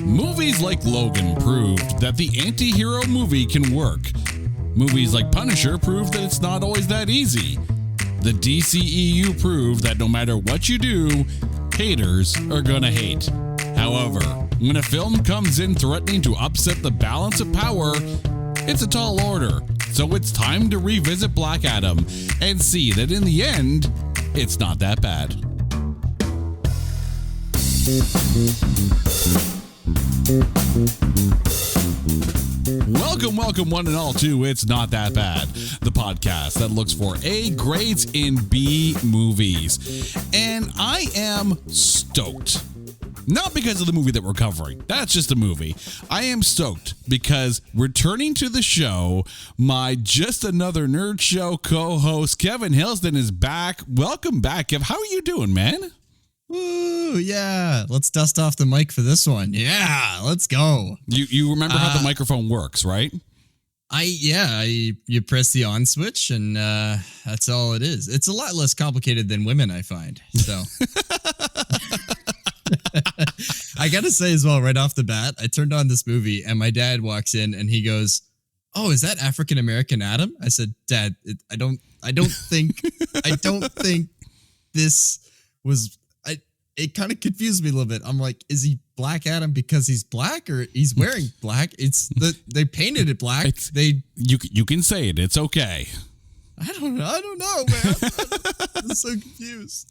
Movies like Logan proved that the anti-hero movie can work. Movies like Punisher proved that it's not always that easy. The DCEU proved that no matter what you do, haters are gonna hate. However, when a film comes in threatening to upset the balance of power, it's a tall order. So it's time to revisit Black Adam and see that in the end, it's not that bad. Welcome one and all to It's Not That Bad, the podcast that looks for A grades in B movies. And I am stoked. Not because of the movie that we're covering. That's just a movie. I am stoked because returning to the show, my Just Another Nerd Show co-host Kevin Hilsden is back. Welcome back, Kev. How are you doing, man? Ooh, yeah. Let's dust off the mic for this one. Yeah, let's go. You remember how the microphone works, right? You press the on switch and that's all it is. It's a lot less complicated than women, I find. So I gotta say as well, right off the bat, I turned on this movie and my dad walks in and he goes, "Oh, is that African American Adam?" I said, "Dad, I don't think this was." It kind of confused me a little bit. I'm like, is he Black Adam because he's black or he's wearing black? They painted it black. You can say it. It's okay. I don't know, man. I'm so confused.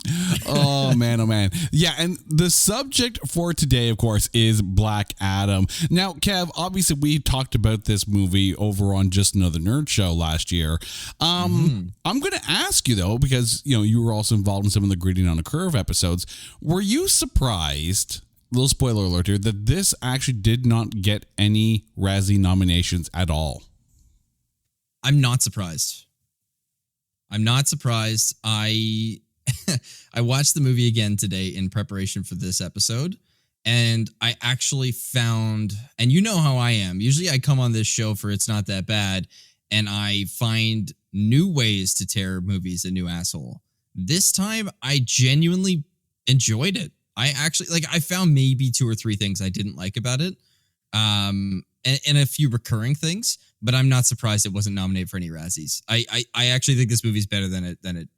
Oh man. Yeah, and the subject for today, of course, is Black Adam. Now, Kev, obviously we talked about this movie over on Just Another Nerd Show last year. I'm going to ask you though, because you were also involved in some of the Grading on a Curve episodes. Were you surprised? Little spoiler alert here, that this actually did not get any Razzie nominations at all. I'm not surprised. I watched the movie again today in preparation for this episode, and I actually found, and you know how I am. Usually I come on this show for It's Not That Bad, and I find new ways to tear movies a new asshole. This time, I genuinely enjoyed it. I found maybe 2 or 3 things I didn't like about it, and a few recurring things. But I'm not surprised it wasn't nominated for any Razzies. I actually think this movie's better than it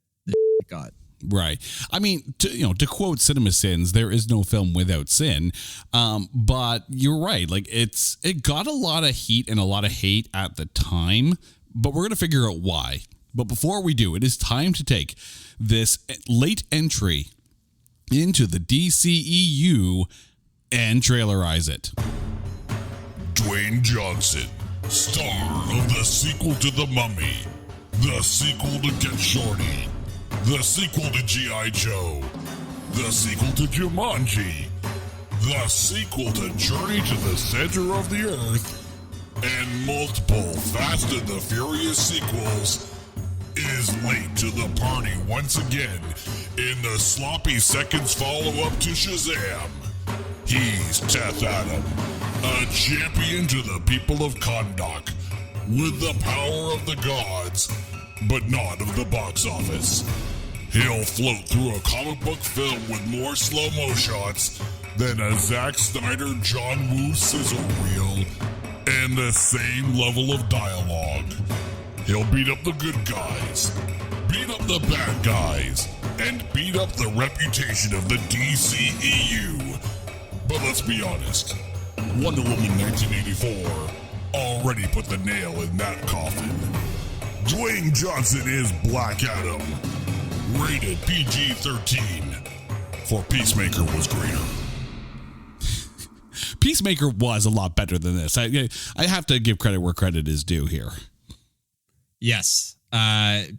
got. Right. I mean, to quote Cinema Sins, there is no film without sin. But you're right. Like it got a lot of heat and a lot of hate at the time, but we're going to figure out why. But before we do, it is time to take this late entry into the DCEU and trailerize it. Dwayne Johnson, star of the sequel to The Mummy, the sequel to Get Shorty, the sequel to G.I. Joe, the sequel to Jumanji, the sequel to Journey to the Center of the Earth, and multiple Fast and the Furious sequels, is late to the party once again in the sloppy seconds follow-up to Shazam. He's Teth Adam, a champion to the people of Kahndaq, with the power of the gods, but not of the box office. He'll float through a comic book film with more slow-mo shots than a Zack Snyder John Woo sizzle reel, and the same level of dialogue. He'll beat up the good guys, beat up the bad guys, and beat up the reputation of the DCEU. But let's be honest, Wonder Woman 1984 already put the nail in that coffin. Dwayne Johnson is Black Adam, rated PG-13, for Peacemaker was greater. Peacemaker was a lot better than this. I have to give credit where credit is due here. Yes.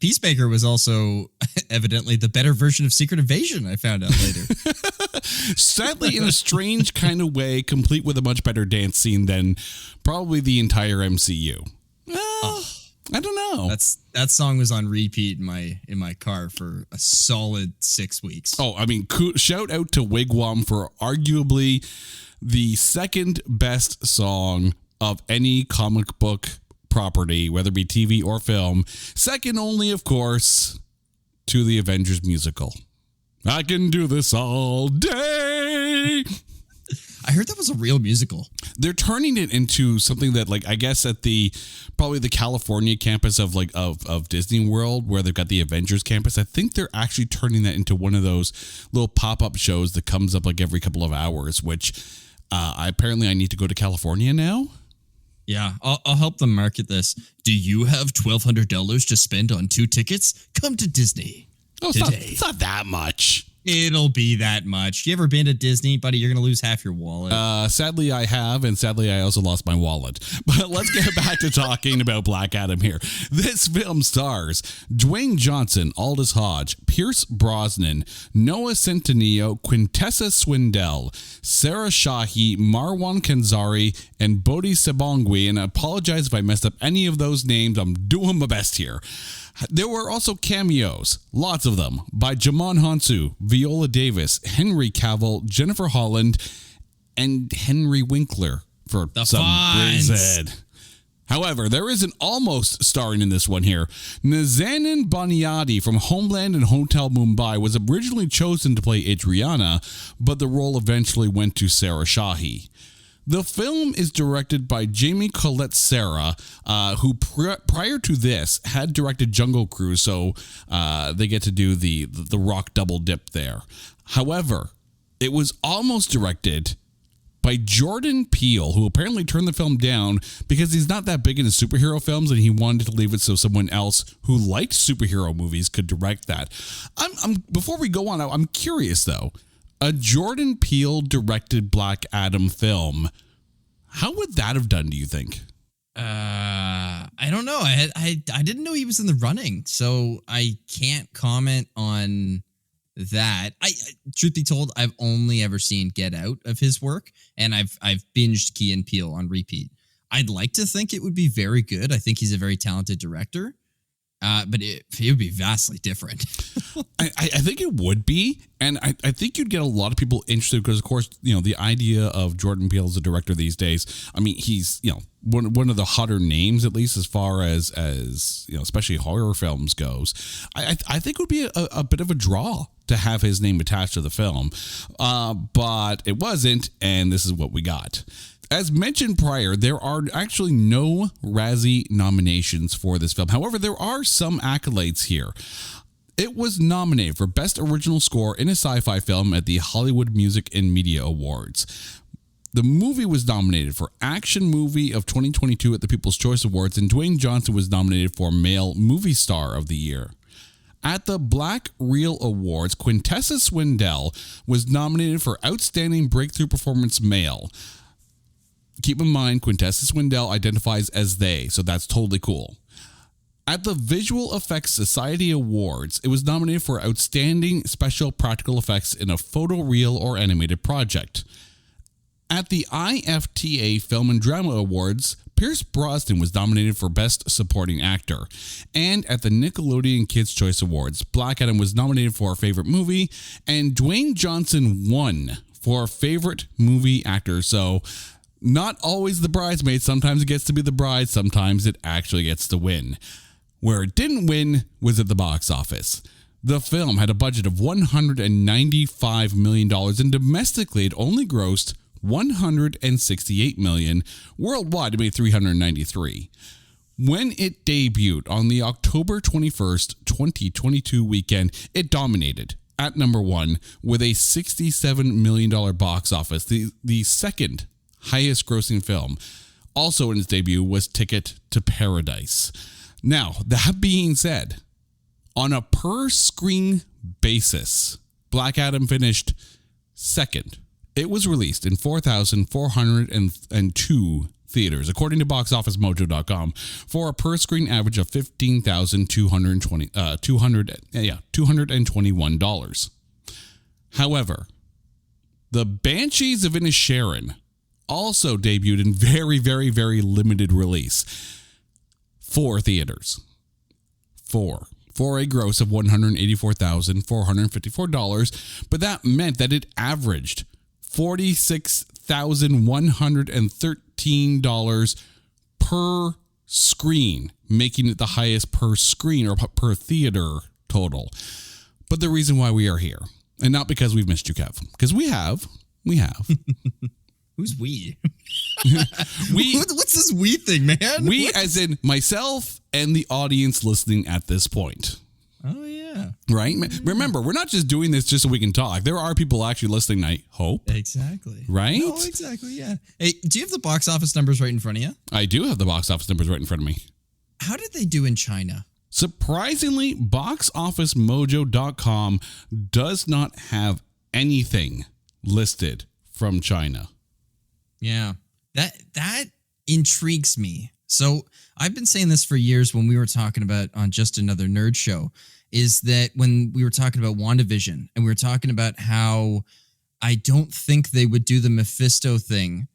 Peacemaker was also evidently the better version of Secret Invasion, I found out later. Sadly, in a strange kind of way, complete with a much better dance scene than probably the entire MCU. Well, I don't know. That song was on repeat in my car for a solid 6 weeks. Oh, I mean, shout out to Wigwam for arguably the second best song of any comic book property, whether it be TV or film. Second only, of course, to the Avengers musical. I can do this all day. I heard that was a real musical. They're turning it into something that, like, I guess at probably the California campus of Disney World, where they've got the Avengers campus, I think they're actually turning that into one of those little pop-up shows that comes up like every couple of hours, which apparently I need to go to California now. Yeah, I'll help them market this. Do you have $1,200 to spend on 2 tickets? Come to Disney today. It's not that much. It'll be that much. You ever been to Disney, buddy? You're going to lose half your wallet. Sadly, I have, and sadly, I also lost my wallet. But let's get back to talking about Black Adam here. This film stars Dwayne Johnson, Aldous Hodge, Pierce Brosnan, Noah Centineo, Quintessa Swindell, Sarah Shahi, Marwan Kenzari, and Bodhi Sebongwi. And I apologize if I messed up any of those names. I'm doing my best here. There were also cameos, lots of them, by Jamon Hansu, Viola Davis, Henry Cavill, Jennifer Holland, and Henry Winkler for some reason. However, there is an almost starring in this one here. Nazanin Baniati from Homeland and Hotel Mumbai was originally chosen to play Adriana, but the role eventually went to Sarah Shahi. The film is directed by Jamie Colette Serra, who prior to this had directed Jungle Cruise, so they get to do the rock double dip there. However, it was almost directed by Jordan Peele, who apparently turned the film down because he's not that big into superhero films, and he wanted to leave it so someone else who liked superhero movies could direct that. Before we go on, I'm curious though. A Jordan Peele directed Black Adam film, how would that have done, do you think? I don't know. I didn't know he was in the running, so I can't comment on that. Truth be told, I've only ever seen Get Out of his work, and I've binged Key and Peele on repeat. I'd like to think it would be very good. I think he's a very talented director. But it would be vastly different. I think it would be. And I think you'd get a lot of people interested because, of course, the idea of Jordan Peele as a director these days, I mean, he's, one of the hotter names, at least as far as especially horror films goes. I think it would be a bit of a draw to have his name attached to the film. But it wasn't. And this is what we got. As mentioned prior, there are actually no Razzie nominations for this film. However, there are some accolades here. It was nominated for Best Original Score in a Sci-Fi Film at the Hollywood Music and Media Awards. The movie was nominated for Action Movie of 2022 at the People's Choice Awards, and Dwayne Johnson was nominated for Male Movie Star of the Year. At the Black Reel Awards, Quintessa Swindell was nominated for Outstanding Breakthrough Performance Male. Keep in mind, Quintessa Swindell identifies as they, so that's totally cool. At the Visual Effects Society Awards, it was nominated for Outstanding Special Practical Effects in a Photoreal or Animated Project. At the IFTA Film and Drama Awards, Pierce Brosnan was nominated for Best Supporting Actor. And at the Nickelodeon Kids' Choice Awards, Black Adam was nominated for Favorite Movie, and Dwayne Johnson won for Favorite Movie Actor. So, not always the bridesmaid. Sometimes it gets to be the bride. Sometimes it actually gets to win. Where it didn't win was at the box office. The film had a budget of $195 million, and domestically it only grossed $168 million. Worldwide, it made $393. When it debuted on the October 21st, 2022 weekend, it dominated at number 1 with a $67 million box office, the second highest grossing film. Also in its debut was Ticket to Paradise. Now, that being said, on a per screen basis, Black Adam finished second. It was released in 4,402 theaters, according to BoxOfficeMojo.com, for a per screen average of $15,221. However, The Banshees of Inisherin also debuted in very, very, very limited release. 4 theaters. 4. For a gross of $184,454, but that meant that it averaged $46,113 per screen, making it the highest per screen or per theater total. But the reason why we are here, and not because we've missed you, Kev, because we have, Who's we? We What's this we thing, man? we as in myself and the audience listening at this point. Oh yeah. Right? Remember, we're not just doing this just so we can talk. There are people actually listening, I hope. Exactly. Right? Oh, exactly, yeah. Hey, do you have the box office numbers right in front of you? I do have the box office numbers right in front of me. How did they do in China? Surprisingly, boxofficemojo.com does not have anything listed from China. Yeah. That intrigues me. So I've been saying this for years when we were talking about on Just Another Nerd Show, is that when we were talking about WandaVision and we were talking about how I don't think they would do the Mephisto thing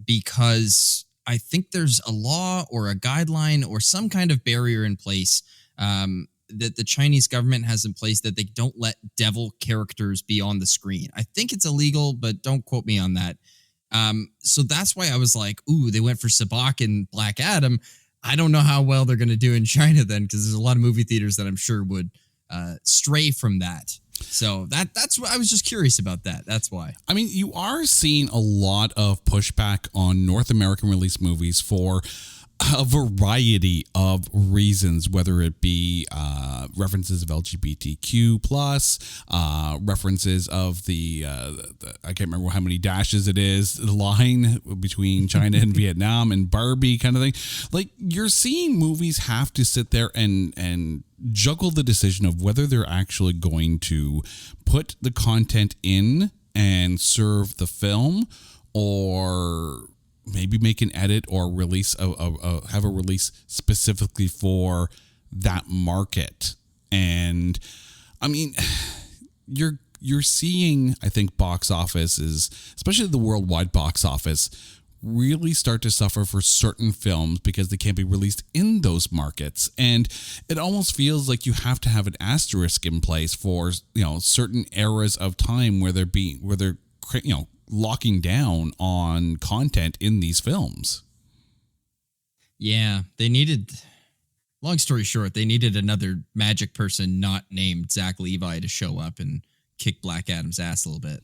because I think there's a law or a guideline or some kind of barrier in place that the Chinese government has in place that they don't let devil characters be on the screen. I think it's illegal, but don't quote me on that. So that's why I was like, ooh, they went for Sabak and Black Adam. I don't know how well they're going to do in China then, because there's a lot of movie theaters that I'm sure would stray from that. So that's what I was just curious about that. That's why. I mean, you are seeing a lot of pushback on North American release movies for a variety of reasons, whether it be references of LGBTQ plus, references of the I can't remember how many dashes it is, the line between China and Vietnam and Barbie kind of thing. Like, you're seeing movies have to sit there and juggle the decision of whether they're actually going to put the content in and serve the film, or maybe make an edit or release have a release specifically for that market. And I mean, you're seeing, I think, box offices, especially the worldwide box office, really start to suffer for certain films because they can't be released in those markets. And it almost feels like you have to have an asterisk in place for, you know, certain eras of time where they're, you know, locking down on content in these films. Yeah, they needed, long story short, they needed another magic person not named Zach Levi to show up and kick Black Adam's ass a little bit.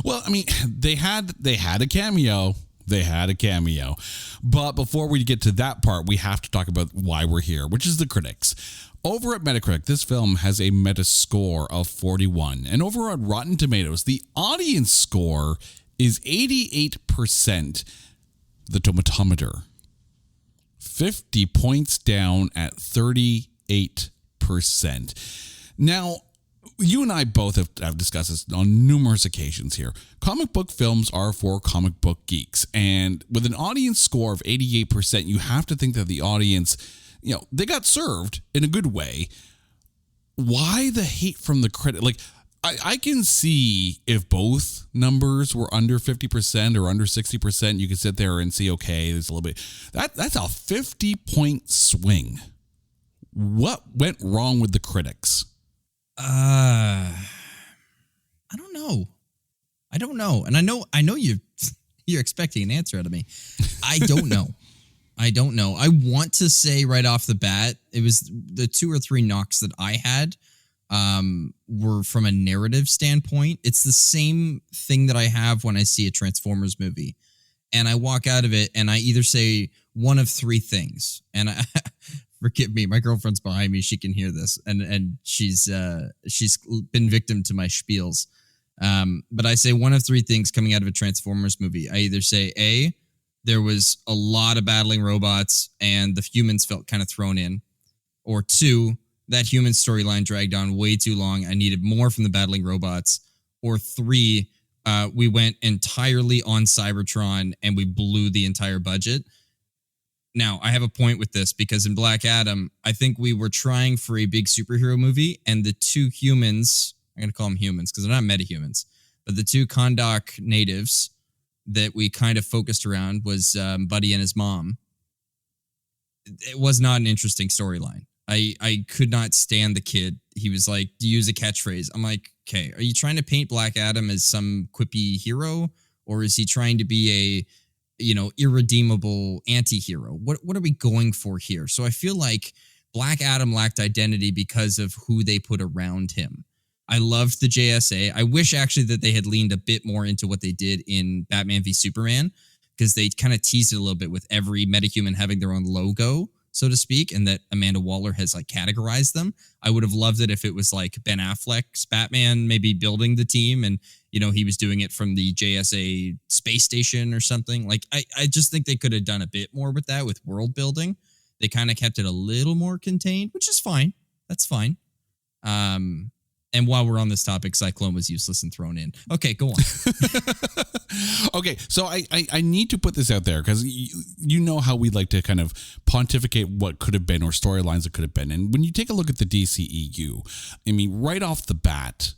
Well, I mean, they had a cameo. They had a cameo. But before we get to that part, we have to talk about why we're here, which is the critics. Over at Metacritic, this film has a Metascore of 41. And over on Rotten Tomatoes, the audience score is 88%. The tomatometer, 50 points down at 38%. Now, you and I both have discussed this on numerous occasions here. Comic book films are for comic book geeks. And with an audience score of 88%, you have to think that the audience, you know, they got served in a good way. Why the hate from the critic? Like, I can see if both numbers were under 50% or under 60%, you can sit there and see, okay, there's a little bit. That's a 50-point swing. What went wrong with the critics? I don't know. And I know you're expecting an answer out of me. I don't know. I want to say right off the bat, it was the 2 or 3 knocks that I had were from a narrative standpoint. It's the same thing that I have when I see a Transformers movie and I walk out of it and I either say one of 3 things. And forgive me, my girlfriend's behind me. She can hear this, and she's been victim to my spiels. But I say one of 3 things coming out of a Transformers movie. I either say A, there was a lot of battling robots and the humans felt kind of thrown in, or 2, that human storyline dragged on way too long. I needed more from the battling robots, or 3, we went entirely on Cybertron and we blew the entire budget. Now, I have a point with this because in Black Adam, I think we were trying for a big superhero movie, and the 2 humans, I'm going to call them humans because they're not metahumans, but the 2 Kahndaq natives that we kind of focused around was Buddy and his mom. It was not an interesting storyline. I could not stand the kid. He was like, use a catchphrase. I'm like, okay, are you trying to paint Black Adam as some quippy hero, or is he trying to be a, you know, irredeemable anti-hero? What are we going for here? So I feel like Black Adam lacked identity because of who they put around him. I loved the JSA. I wish actually that they had leaned a bit more into what they did in Batman v Superman, because they kind of teased it a little bit with every metahuman having their own logo, so to speak, and that Amanda Waller has like categorized them. I would have loved it if it was like Ben Affleck's Batman maybe building the team, and he was doing it from the JSA space station or something. Like I just think they could have done a bit more with that, with world building. They kind of kept it a little more contained, which is fine. That's fine. And while we're on this topic, Cyclone was useless and thrown in. Okay, go on. Okay, so I need to put this out there because you know how we like to kind of pontificate what could have been or storylines that could have been. And when you take a look at the DCEU, I mean, right off the bat,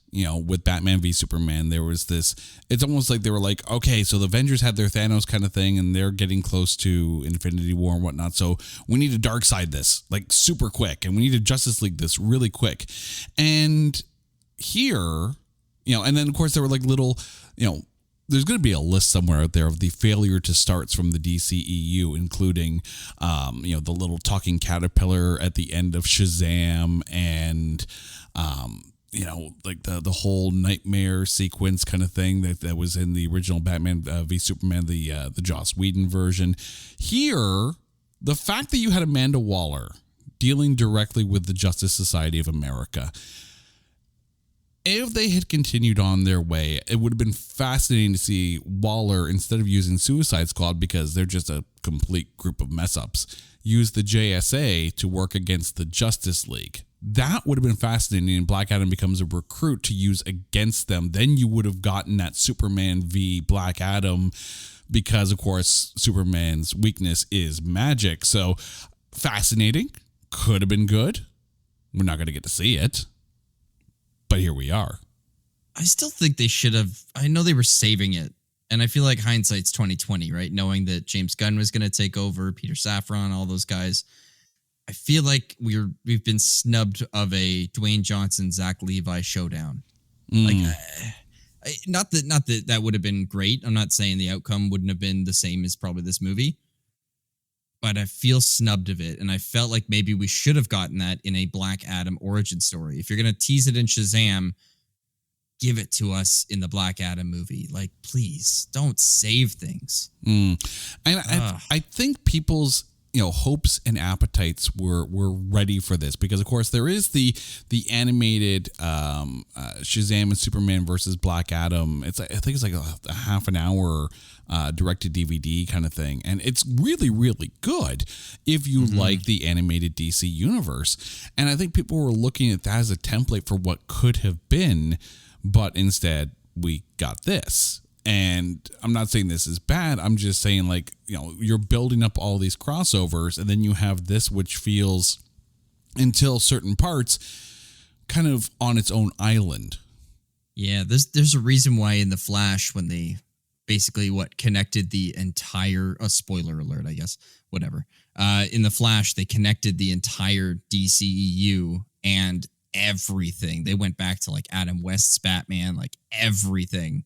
with Batman v Superman, there was this, it's almost like they were like, okay, so the Avengers had their Thanos kind of thing and they're getting close to Infinity War and whatnot. So we need to Darkseid this like super quick, and we need to Justice League this really quick. And here, and then of course there were like little, there's going to be a list somewhere out there of the failure to starts from the DCEU, including, the little talking caterpillar at the end of Shazam, and, like the whole nightmare sequence kind of thing that was in the original Batman v Superman, the Joss Whedon version. Here, the fact that you had Amanda Waller dealing directly with the Justice Society of America, if they had continued on their way, it would have been fascinating to see Waller, instead of using Suicide Squad because they're just a complete group of mess-ups, use the JSA to work against the Justice League. That would have been fascinating, and Black Adam becomes a recruit to use against them. Then you would have gotten that Superman v Black Adam, because, of course, Superman's weakness is magic. So, fascinating. Could have been good. We're not going to get to see it. But here we are. I still think they should have. I know they were saving it, and I feel like hindsight's 2020, right? Knowing that James Gunn was going to take over, Peter Safran, all those guys. I feel like we've been snubbed of a Dwayne Johnson, Zach Levi showdown. Like, not that would have been great. I'm not saying the outcome wouldn't have been the same as probably this movie, but I feel snubbed of it. And I felt like maybe we should have gotten that in a Black Adam origin story. If you're going to tease it in Shazam, give it to us in the Black Adam movie. Like, please don't save things. And I think people's, hopes and appetites were ready for this, because of course there is the animated Shazam and Superman versus Black Adam. I think it's like a half an hour direct to DVD kind of thing, and it's really, really good if you like the animated DC universe. And I think people were looking at that as a template for what could have been, but instead we got this. And I'm not saying this is bad. I'm just saying, like, you're building up all these crossovers, and then you have this, which feels, until certain parts, kind of on its own island. Yeah, there's a reason why in The Flash, when they basically connected the entire, spoiler alert, I guess, whatever. In The Flash, they connected the entire DCEU and everything. They went back to like Adam West's Batman, like everything.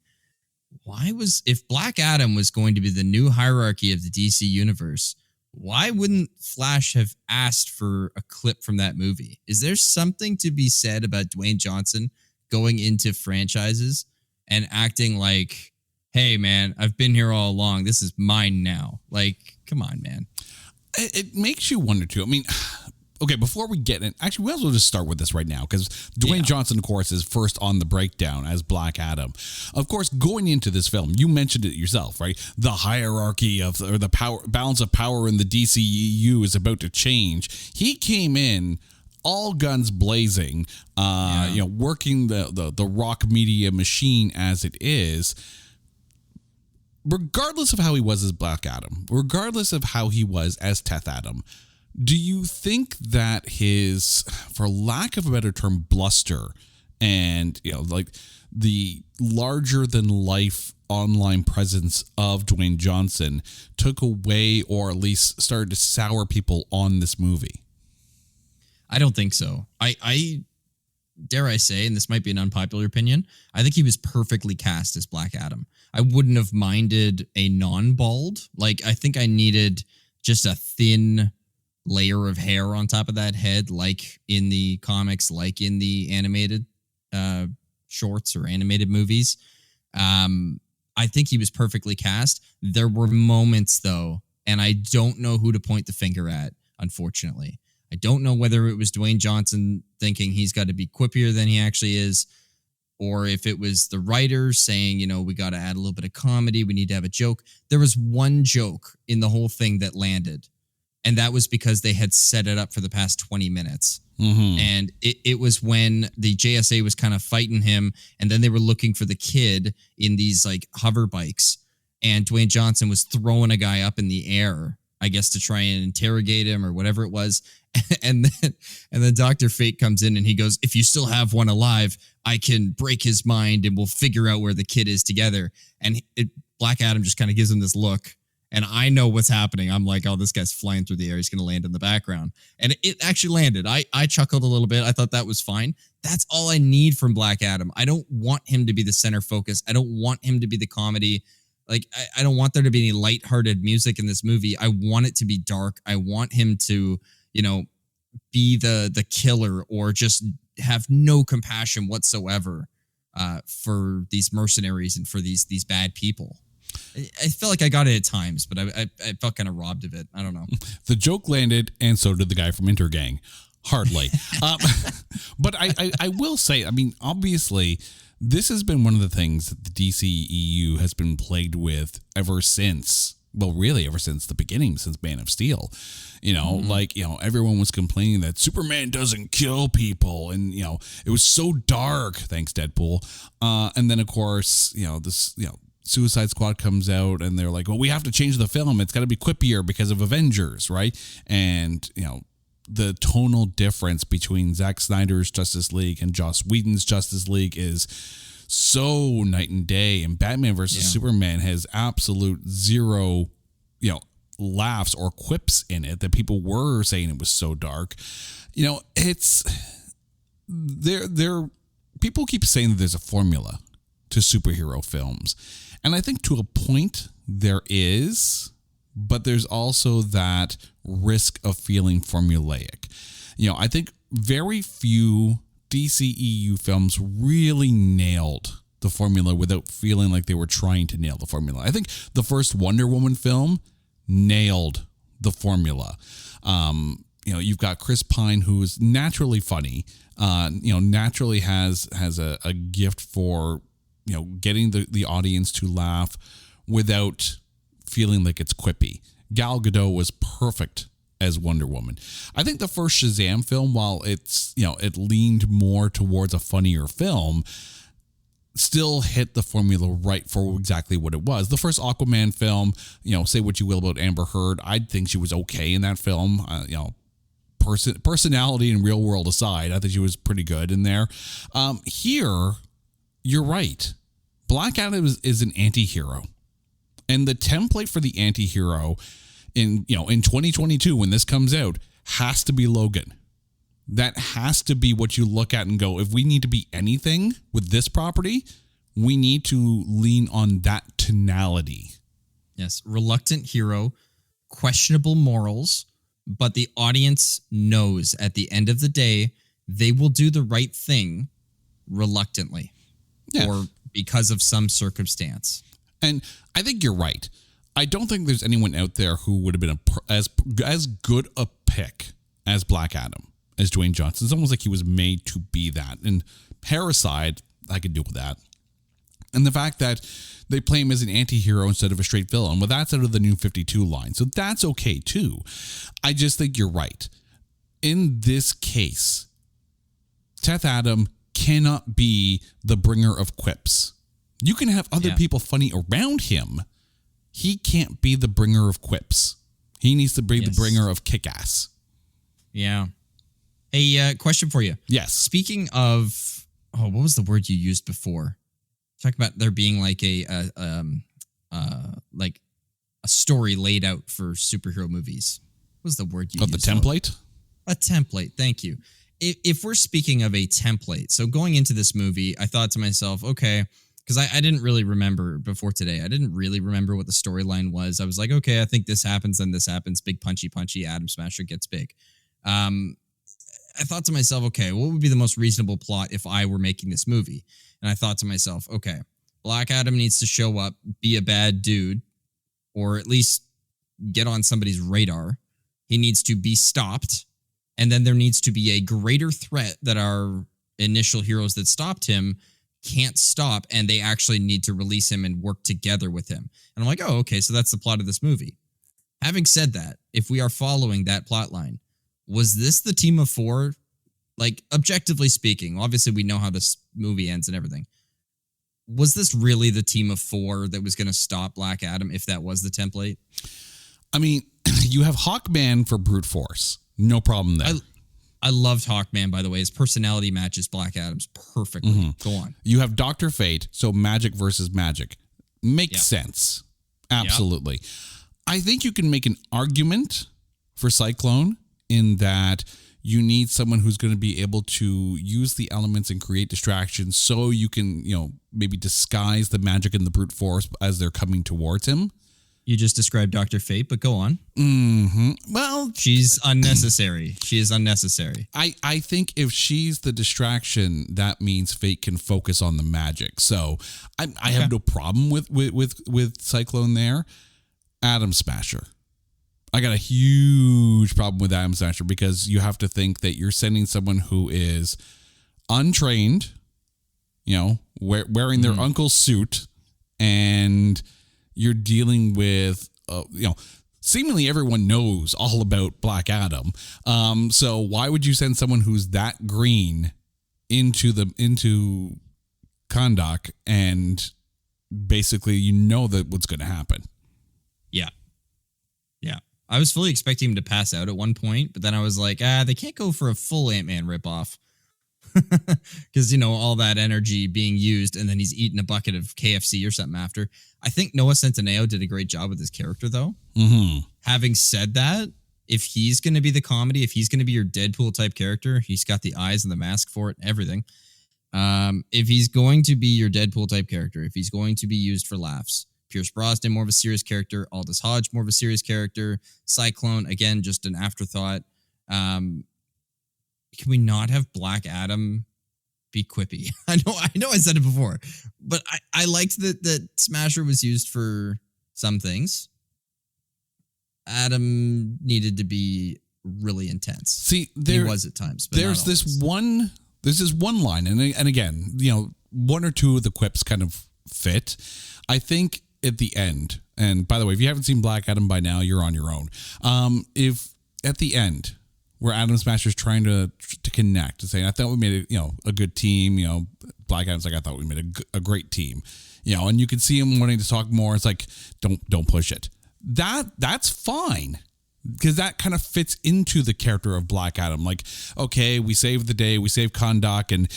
If Black Adam was going to be the new hierarchy of the DC universe, why wouldn't Flash have asked for a clip from that movie? Is there something to be said about Dwayne Johnson going into franchises and acting like, hey man, I've been here all along. This is mine now. Like, come on, man. It makes you wonder too. I mean, okay, before we get in, actually, we might as well just start with this right now, because Dwayne Johnson, of course, is first on the breakdown as Black Adam. Of course, going into this film, you mentioned it yourself, right? The hierarchy or the power balance of power in the DCEU is about to change. He came in all guns blazing, working the rock media machine as it is. Regardless of how he was as Black Adam, regardless of how he was as Teth Adam, do you think that his, for lack of a better term, bluster and, like the larger than life online presence of Dwayne Johnson took away, or at least started to sour people on this movie? I don't think so. I dare I say, and this might be an unpopular opinion, I think he was perfectly cast as Black Adam. I wouldn't have minded a non-bald. Like, I think I needed just a thin layer of hair on top of that head, like in the comics, like in the animated shorts or animated movies. I think he was perfectly cast. There were moments, though, and I don't know who to point the finger at, unfortunately. I don't know whether it was Dwayne Johnson thinking he's got to be quippier than he actually is, or if it was the writers saying, we got to add a little bit of comedy. We need to have a joke. There was one joke in the whole thing that landed, and that was because they had set it up for the past 20 minutes. Mm-hmm. And it was when the JSA was kind of fighting him, and then they were looking for the kid in these like hover bikes, and Dwayne Johnson was throwing a guy up in the air, I guess, to try and interrogate him or whatever it was. And then Dr. Fate comes in and he goes, if you still have one alive, I can break his mind and we'll figure out where the kid is together. And Black Adam just kind of gives him this look. And I know what's happening. I'm like, oh, this guy's flying through the air. He's going to land in the background. And it actually landed. I chuckled a little bit. I thought that was fine. That's all I need from Black Adam. I don't want him to be the center focus. I don't want him to be the comedy. Like, I don't want there to be any lighthearted music in this movie. I want it to be dark. I want him to, be the killer or just have no compassion whatsoever for these mercenaries and for these bad people. I felt like I got it at times, but I felt kind of robbed of it. I don't know. The joke landed, and so did the guy from Intergang. Hardly. But I will say, I mean, obviously, this has been one of the things that the DCEU has been plagued with ever since the beginning, since Man of Steel. Everyone was complaining that Superman doesn't kill people, and it was so dark. Thanks, Deadpool. And then of course, Suicide Squad comes out, and they're like, well, we have to change the film. It's got to be quippier because of Avengers, right? And the tonal difference between Zack Snyder's Justice League and Joss Whedon's Justice League is so night and day. And Batman versus Superman has absolute zero, laughs or quips in it that people were saying it was so dark. It's there. People keep saying that there's a formula to superhero films, and I think to a point there is, but there's also that risk of feeling formulaic. I think very few DCEU films really nailed the formula without feeling like they were trying to nail the formula. I think the first Wonder Woman film nailed the formula. You've got Chris Pine, who is naturally funny, naturally has a gift for, getting the audience to laugh without feeling like it's quippy. Gal Gadot was perfect as Wonder Woman. I think the first Shazam film, while it's, it leaned more towards a funnier film, still hit the formula right for exactly what it was. The first Aquaman film, say what you will about Amber Heard, I think she was okay in that film. Personality and real world aside, I think she was pretty good in there. Here, you're right. Black Adam is an anti-hero. And the template for the anti-hero in 2022, when this comes out, has to be Logan. That has to be what you look at and go, if we need to be anything with this property, we need to lean on that tonality. Yes, reluctant hero, questionable morals, but the audience knows at the end of the day, they will do the right thing reluctantly or because of some circumstance. And I think you're right. I don't think there's anyone out there who would have been as good a pick as Black Adam, as Dwayne Johnson. It's almost like he was made to be that. And hair aside, I could deal with that. And the fact that they play him as an anti-hero instead of a straight villain, well, that's out of the New 52 line. So that's okay too. I just think you're right. In this case, Teth Adam cannot be the bringer of quips. You can have other people funny around him. He can't be the bringer of quips. He needs to be the bringer of kick-ass. Yeah. A question for you. Yes. Speaking of, what was the word you used before? Talk about there being like a story laid out for superhero movies. What was the word you used? The template? A template. Thank you. If we're speaking of a template, so going into this movie, I thought to myself, okay, because I didn't really remember before today. I didn't really remember what the storyline was. I was like, okay, I think this happens, then this happens. Big punchy, Atom Smasher gets big. I thought to myself, okay, what would be the most reasonable plot if I were making this movie? And I thought to myself, okay, Black Adam needs to show up, be a bad dude, or at least get on somebody's radar. He needs to be stopped. And then there needs to be a greater threat that our initial heroes that stopped him can't stop. And they actually need to release him and work together with him. And I'm like, oh, okay, so that's the plot of this movie. Having said that, if we are following that plot line, was this the team of four? Like, objectively speaking, obviously we know how this movie ends and everything. Was this really the team of four that was going to stop Black Adam if that was the template? I mean, you have Hawkman for brute force. No problem there. I loved Hawkman, by the way. His personality matches Black Adam's perfectly. Mm-hmm. Go on. You have Dr. Fate, so magic versus magic. Makes sense. Absolutely. Yeah. I think you can make an argument for Cyclone in that you need someone who's going to be able to use the elements and create distractions so you can, maybe disguise the magic and the brute force as they're coming towards him. You just described Dr. Fate, but go on. Mm-hmm. Well, she's unnecessary. She is unnecessary. I think if she's the distraction, that means Fate can focus on the magic. So I have no problem with Cyclone there. Atom Smasher. I got a huge problem with Atom Smasher because you have to think that you're sending someone who is untrained, wearing their uncle's suit, and you're dealing with, seemingly everyone knows all about Black Adam. So why would you send someone who's that green into Kahndaq and basically that what's going to happen? Yeah. I was fully expecting him to pass out at one point, but then I was like, they can't go for a full Ant-Man ripoff. Because, all that energy being used, and then he's eating a bucket of KFC or something after. I think Noah Centineo did a great job with his character, though. Mm-hmm. Having said that, if he's going to be the comedy, if he's going to be your Deadpool-type character, he's got the eyes and the mask for it and everything. If he's going to be your Deadpool-type character, if he's going to be used for laughs, Pierce Brosnan, more of a serious character. Aldous Hodge, more of a serious character. Cyclone, again, just an afterthought. Can we not have Black Adam be quippy? I know I said it before, but I liked that Smasher was used for some things. Adam needed to be really intense. See, he was at times. But there's this one line, and again, one or two of the quips kind of fit. I think at the end, and by the way, if you haven't seen Black Adam by now, you're on your own. If at the end, where Atom Smasher's trying to connect and saying, I thought we made a good team, Black Adam's like, I thought we made a great team, and you can see him wanting to talk more. It's like, don't push it. That's fine. Because that kind of fits into the character of Black Adam. Like, okay, we saved the day, we saved Kahndaq, and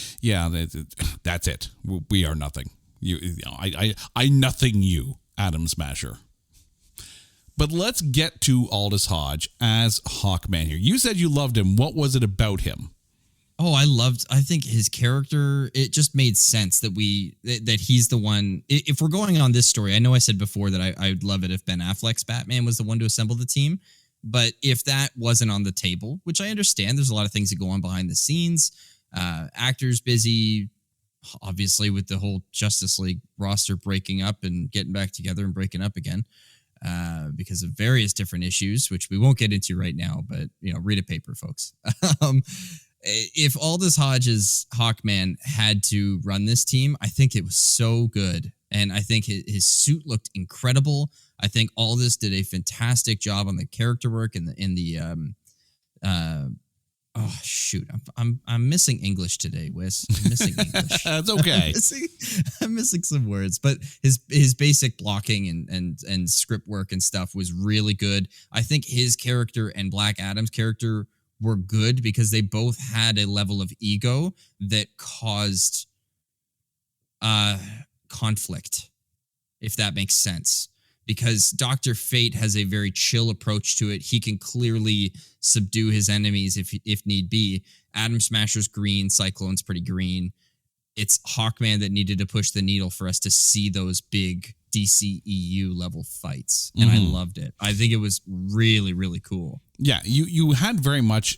that's it. We are nothing. I nothing you, Atom Smasher. But let's get to Aldous Hodge as Hawkman here. You said you loved him. What was it about him? Oh, I think his character, it just made sense that he's the one. If we're going on this story, I know I said before that I'd love it if Ben Affleck's Batman was the one to assemble the team. But if that wasn't on the table, which I understand, there's a lot of things that go on behind the scenes. Actors busy, obviously, with the whole Justice League roster breaking up and getting back together and breaking up again because of various different issues, which we won't get into right now. But, read a paper, folks. If Aldous Hodge's Hawkman had to run this team, I think it was so good. And I think his suit looked incredible. I think Aldous did a fantastic job on the character work and oh shoot, I'm missing English today, Wes. I'm missing English. That's okay. I'm missing some words, but his basic blocking and script work and stuff was really good. I think his character and Black Adam's character were good because they both had a level of ego that caused conflict, if that makes sense. Because Dr. Fate has a very chill approach to it. He can clearly subdue his enemies if need be. Atom Smasher's green, Cyclone's pretty green. It's Hawkman that needed to push the needle for us to see those big DCEU level fights. And I loved it. I think it was really, really cool. Yeah, you had very much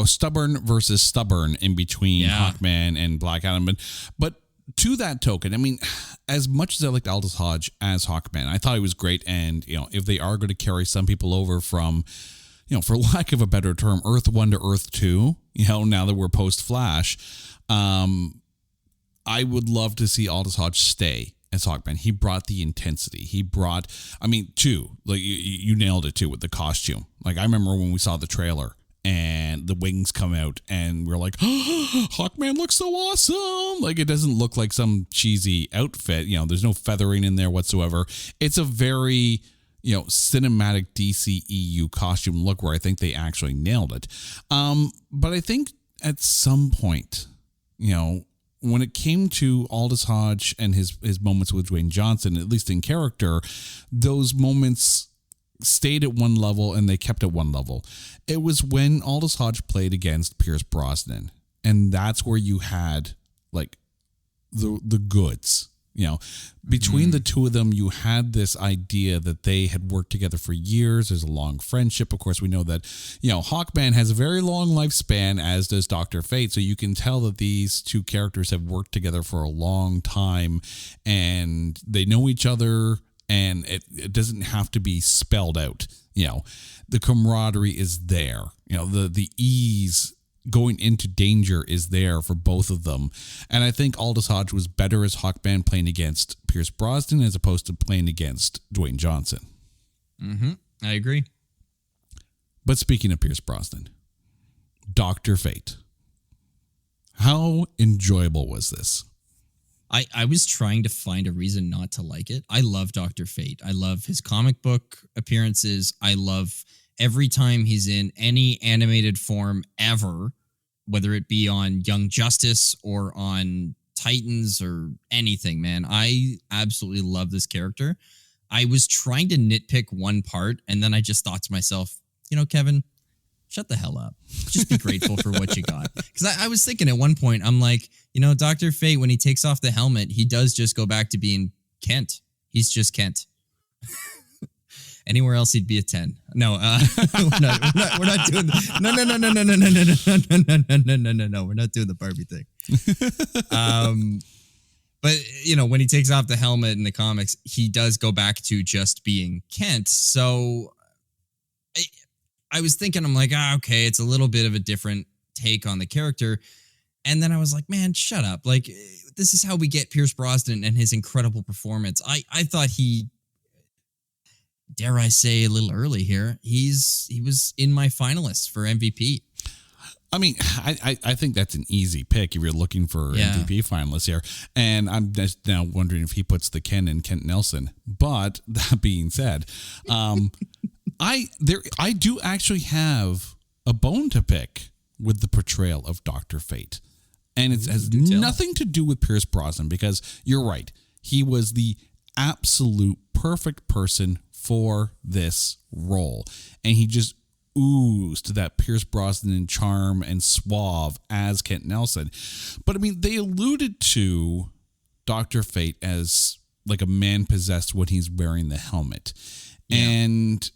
stubborn versus stubborn in between Hawkman and Black Adam. But to that token, I mean, as much as I liked Aldous Hodge as Hawkman, I thought he was great. And, if they are going to carry some people over from, for lack of a better term, Earth 1 to Earth 2, now that we're post-Flash, I would love to see Aldous Hodge stay as Hawkman. He brought the intensity. He brought, like you nailed it too with the costume. Like I remember when we saw the trailer and the wings come out and we're like, oh, Hawkman looks so awesome. Like it doesn't look like some cheesy outfit. There's no feathering in there whatsoever. It's a very, cinematic DCEU costume look where I think they actually nailed it. But I think at some point, when it came to Aldous Hodge and his moments with Dwayne Johnson, at least in character, those moments stayed at one level and they kept at one level. It was when Aldous Hodge played against Pierce Brosnan, and that's where you had like the goods. Between the two of them, you had this idea that they had worked together for years. There's a long friendship. Of course, we know that, Hawkman has a very long lifespan, as does Dr. Fate. So you can tell that these two characters have worked together for a long time and they know each other, and it doesn't have to be spelled out. The camaraderie is there. The ease going into danger is there for both of them. And I think Aldous Hodge was better as Hawkman playing against Pierce Brosnan as opposed to playing against Dwayne Johnson. I agree. But speaking of Pierce Brosnan, Dr. Fate. How enjoyable was this? I was trying to find a reason not to like it. I love Dr. Fate. I love his comic book appearances. I love every time he's in any animated form ever, whether it be on Young Justice or on Titans or anything, man. I absolutely love this character. I was trying to nitpick one part, and then I just thought to myself, Kevin, shut the hell up. Just be grateful for what you got. Because I was thinking at one point, I'm like, Dr. Fate, when he takes off the helmet, he does just go back to being Kent. He's just Kent. Anywhere else, he'd be a 10. No, we're not doing no. We're not doing the Barbie thing. But when he takes off the helmet in the comics, he does go back to just being Kent. So I was thinking, I'm like, okay, it's a little bit of a different take on the character. And then I was like, man, shut up. Like, this is how we get Pierce Brosnan and his incredible performance. I thought he, dare I say a little early here, he was in my finalists for MVP. I mean, I think that's an easy pick if you're looking for MVP finalists here. And I'm just now wondering if he puts the Ken and Kent Nelson. But that being said, I do actually have a bone to pick with the portrayal of Dr. Fate. And it has nothing to do with Pierce Brosnan, because you're right. He was the absolute perfect person for this role. And he just oozed that Pierce Brosnan charm and suave as Kent Nelson. But I mean, they alluded to Dr. Fate as like a man possessed when he's wearing the helmet. Yeah. And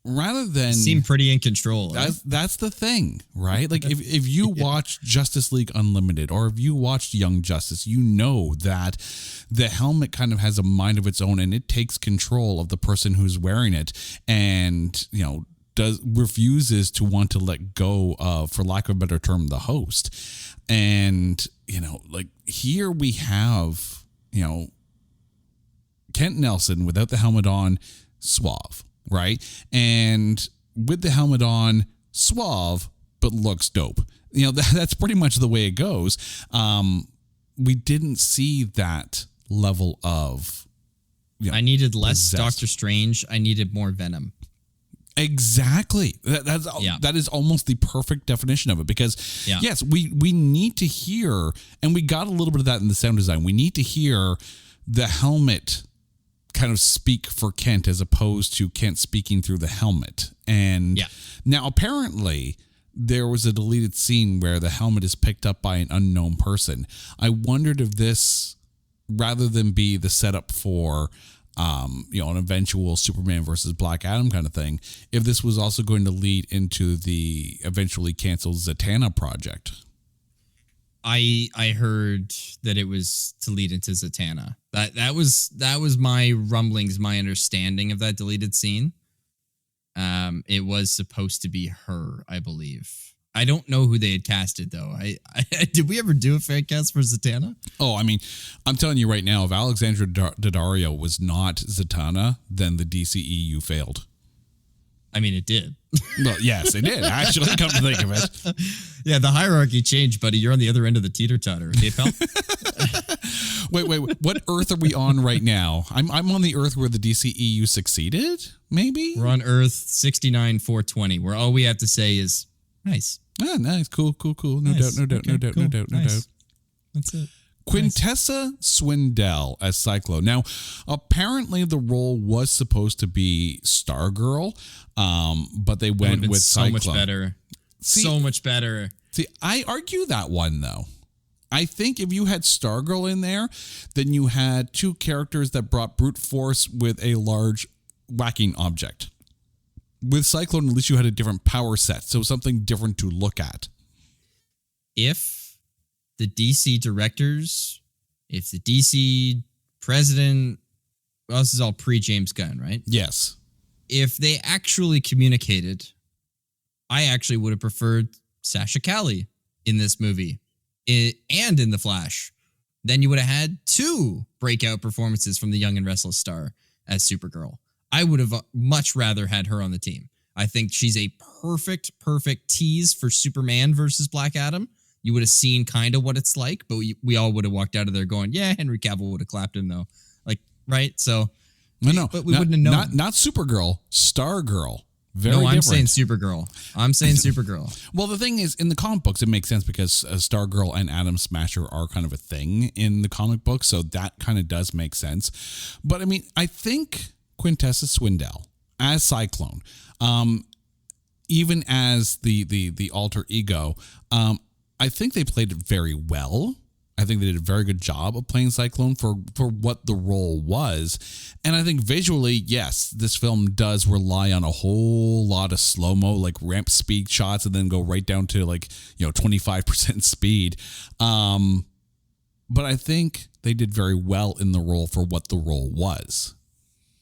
rather than seem pretty in control. That's the thing, right? Like if you watch Justice League Unlimited, or if you watched Young Justice, you know that the helmet kind of has a mind of its own, and it takes control of the person who's wearing it, and refuses to want to let go of, for lack of a better term, the host. And like here we have Kent Nelson without the helmet on, suave. Right. And with the helmet on, suave, but looks dope. That's pretty much the way it goes. We didn't see that level of. I needed less Doctor Strange. I needed more Venom. Exactly. That is almost the perfect definition of it, because yes, we need to hear, and we got a little bit of that in the sound design. We need to hear the helmet kind of speak for Kent as opposed to Kent speaking through the helmet. And now apparently there was a deleted scene where the helmet is picked up by an unknown person. I wondered if this, rather than be the setup for an eventual Superman versus Black Adam kind of thing, if this was also going to lead into the eventually canceled Zatanna project. I heard that it was to lead into Zatanna. That was my rumblings, my understanding of that deleted scene. It was supposed to be her, I believe. I don't know who they had casted though. I did we ever do a fan cast for Zatanna? Oh, I mean, I'm telling you right now, if Alexandra Daddario was not Zatanna, then the DCEU failed. I mean, it did. Well, yes, it did. Actually, come to think of it. Yeah, the hierarchy changed, buddy. You're on the other end of the teeter-totter. Okay, pal? Wait. What Earth are we on right now? I'm on the Earth where the DCEU succeeded, maybe? We're on Earth 69-420, where all we have to say is, nice. Ah, nice. Cool. No Nice. doubt. Okay, No doubt. nice. That's it. Quintessa Swindell as Cyclone. Now, apparently the role was supposed to be Stargirl, but they went with Cyclone. So much better. So much better. See, I argue that one, though. I think if you had Stargirl in there, then you had two characters that brought brute force with a large whacking object. With Cyclone, at least you had a different power set, so something different to look at. If the DC directors, if the DC president, well, this is all pre-James Gunn, right? Yes. If they actually communicated, I actually would have preferred Sasha Calle in this movie and in The Flash. Then you would have had two breakout performances from the young and restless star as Supergirl. I would have much rather had her on the team. I think she's a perfect tease for Superman versus Black Adam. You would have seen kind of what it's like, but we all would have walked out of there going, yeah, Henry Cavill would have clapped him though. Like, right? So, No, but we wouldn't have known. Not Supergirl, Stargirl. Very no, I'm different. saying Supergirl. Well, the thing is, in the comic books, it makes sense because Stargirl and Atom Smasher are kind of a thing in the comic book, so that kind of does make sense. But I mean, I think Quintessa Swindell as Cyclone, even as the alter ego, I think they played it very well. I think they did a very good job of playing Cyclone for what the role was. And I think visually, yes, this film does rely on a whole lot of slow-mo, like ramp speed shots and then go right down to 25% speed. But I think they did very well in the role for what the role was.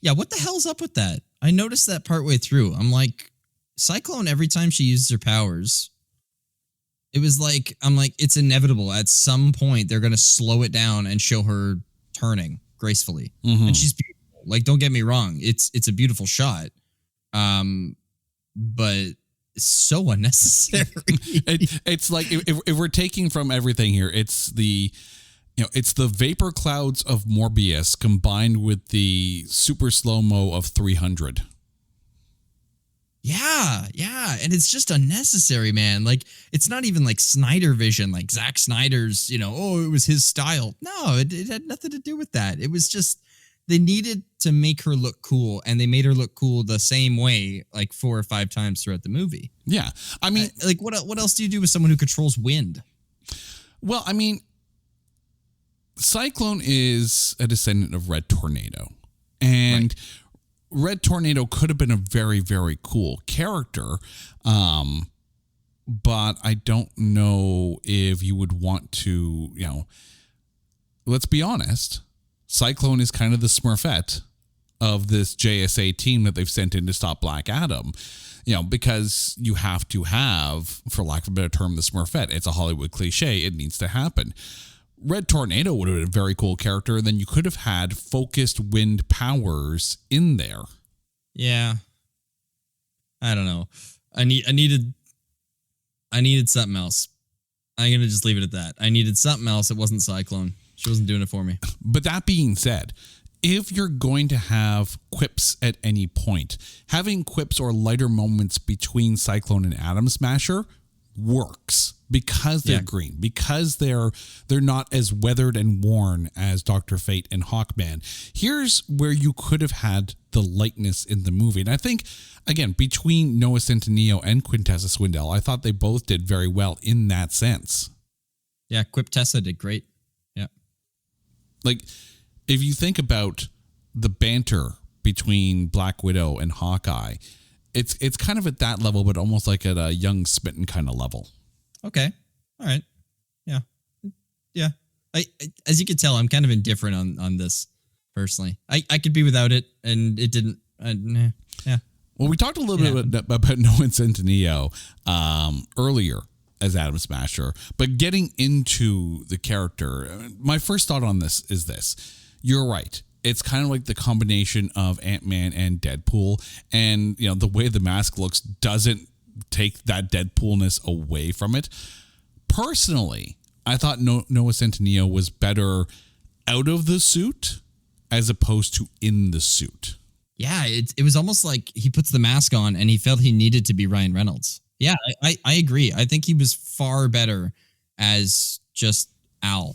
Yeah, what the hell's up with that? I noticed that partway through. I'm like, Cyclone, every time she uses her powers, it was like, I'm like, it's inevitable. At some point, they're going to slow it down and show her turning gracefully. Mm-hmm. And she's beautiful. Like, don't get me wrong. It's a beautiful shot. But it's so unnecessary. It's like, if we're taking from everything here, it's the vapor clouds of Morbius combined with the super slow-mo of 300. Yeah. And it's just unnecessary, man. Like, it's not even like Snyder vision, like Zack Snyder's, it was his style. No, it had nothing to do with that. It was just, they needed to make her look cool, and they made her look cool the same way, like 4 or 5 times throughout the movie. Yeah. I mean, like, what else do you do with someone who controls wind? Well, I mean, Cyclone is a descendant of Red Tornado. And right. Red Tornado could have been a very, very cool character, but I don't know if you would want to, let's be honest, Cyclone is kind of the Smurfette of this JSA team that they've sent in to stop Black Adam, because you have to have, for lack of a better term, the Smurfette. It's a Hollywood cliche. It needs to happen. Red Tornado would have been a very cool character, and then you could have had focused wind powers in there. Yeah. I don't know. I needed something else. I'm going to just leave it at that. I needed something else. It wasn't Cyclone. She wasn't doing it for me. But that being said, if you're going to have quips at any point, having quips or lighter moments between Cyclone and Atom Smasher works because they're green, because they're not as weathered and worn as Dr. Fate and Hawkman. Here's where you could have had the lightness in the movie. And I think, again, between Noah Centineo and Quintessa Swindell, I thought they both did very well in that sense. Yeah, Quintessa did great. Yeah. Like, if you think about the banter between Black Widow and Hawkeye, it's kind of at that level, but almost like at a young Smitten kind of level. Okay. All right. Yeah. As you can tell, I'm kind of indifferent on this personally. I could be without it, and it didn't. Yeah. Well, we talked a little bit about Noah Centineo earlier as Adam Smasher, but getting into the character, my first thought on this is this. You're right. It's kind of like the combination of Ant-Man and Deadpool, and the way the mask looks doesn't take that Deadpoolness away from it. Personally, I thought Noah Centineo was better out of the suit as opposed to in the suit. Yeah, it was almost like he puts the mask on and he felt he needed to be Ryan Reynolds. Yeah, I agree. I think he was far better as just Al.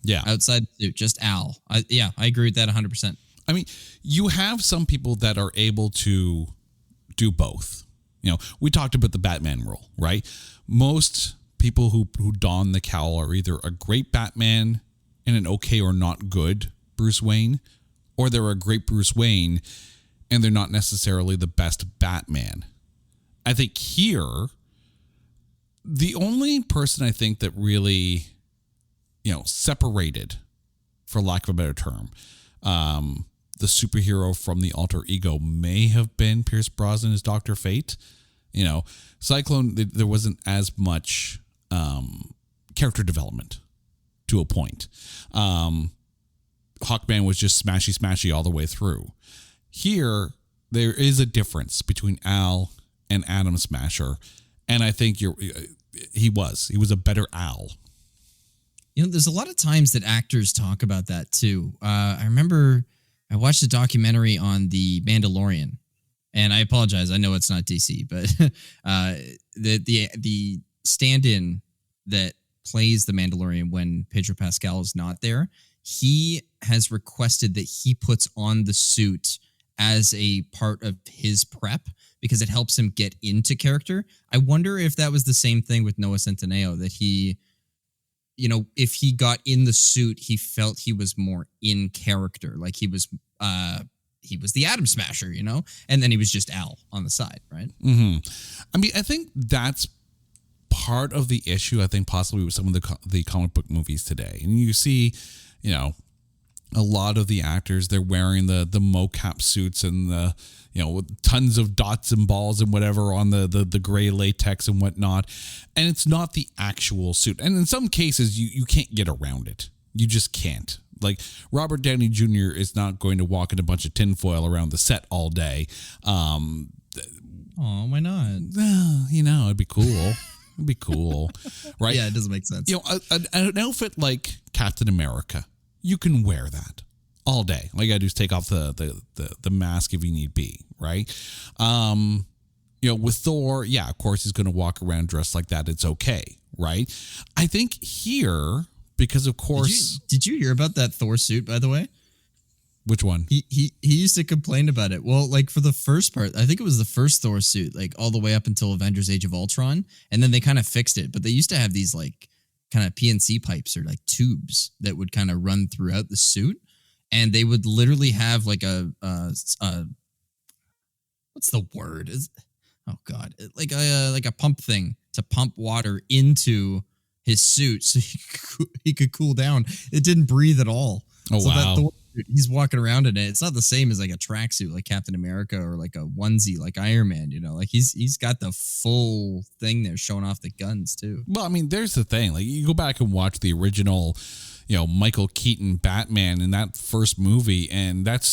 Yeah. Outside the suit, just Al. I agree with that 100%. I mean, you have some people that are able to do both. We talked about the Batman rule, right? Most people who don the cowl are either a great Batman and an okay or not good Bruce Wayne, or they're a great Bruce Wayne and they're not necessarily the best Batman. I think here, the only person I think that really, separated, for lack of a better term, the superhero from the alter ego may have been Pierce Brosnan as Dr. Fate. Cyclone, there wasn't as much character development to a point. Hawkman was just smashy all the way through. Here, there is a difference between Al and Adam Smasher, and I think he was a better Al. There's a lot of times that actors talk about that too. I remember I watched a documentary on The Mandalorian, and I apologize, I know it's not DC, but the stand-in that plays the Mandalorian when Pedro Pascal is not there, he has requested that he puts on the suit as a part of his prep because it helps him get into character. I wonder if that was the same thing with Noah Centineo, that he, if he got in the suit, he felt he was more in character, like he was the Atom Smasher, and then he was just Al on the side, right? Mm-hmm. I mean, I think that's part of the issue, I think, possibly with some of the comic book movies today. And you see, a lot of the actors, they're wearing the mocap suits and the, with tons of dots and balls and whatever on the gray latex and whatnot. And it's not the actual suit. And in some cases, you can't get around it. You just can't. Like, Robert Downey Jr. is not going to walk in a bunch of tinfoil around the set all day. Oh, why not? It'd be cool. It'd be cool, right? Yeah, it doesn't make sense. An outfit like Captain America, you can wear that all day. All you gotta do is take off the mask if you need be, right? With Thor, yeah, of course he's gonna walk around dressed like that. It's okay, right? I think here, because of course, did you hear about that Thor suit, by the way? Which one? He used to complain about it. Well, like for the first part, I think it was the first Thor suit, like all the way up until Avengers Age of Ultron, and then they kind of fixed it. But they used to have these like kind of PNC pipes or like tubes that would kind of run throughout the suit, and they would literally have like a what's the word? Like a pump thing to pump water into his suit so he could cool down. It didn't breathe at all. Oh, so wow. That Thor, he's walking around in it. It's not the same as like a tracksuit like Captain America or like a onesie like Iron Man, like he's got the full thing there showing off the guns too. Well, I mean, there's the thing. Like, you go back and watch the original, Michael Keaton Batman in that first movie, and that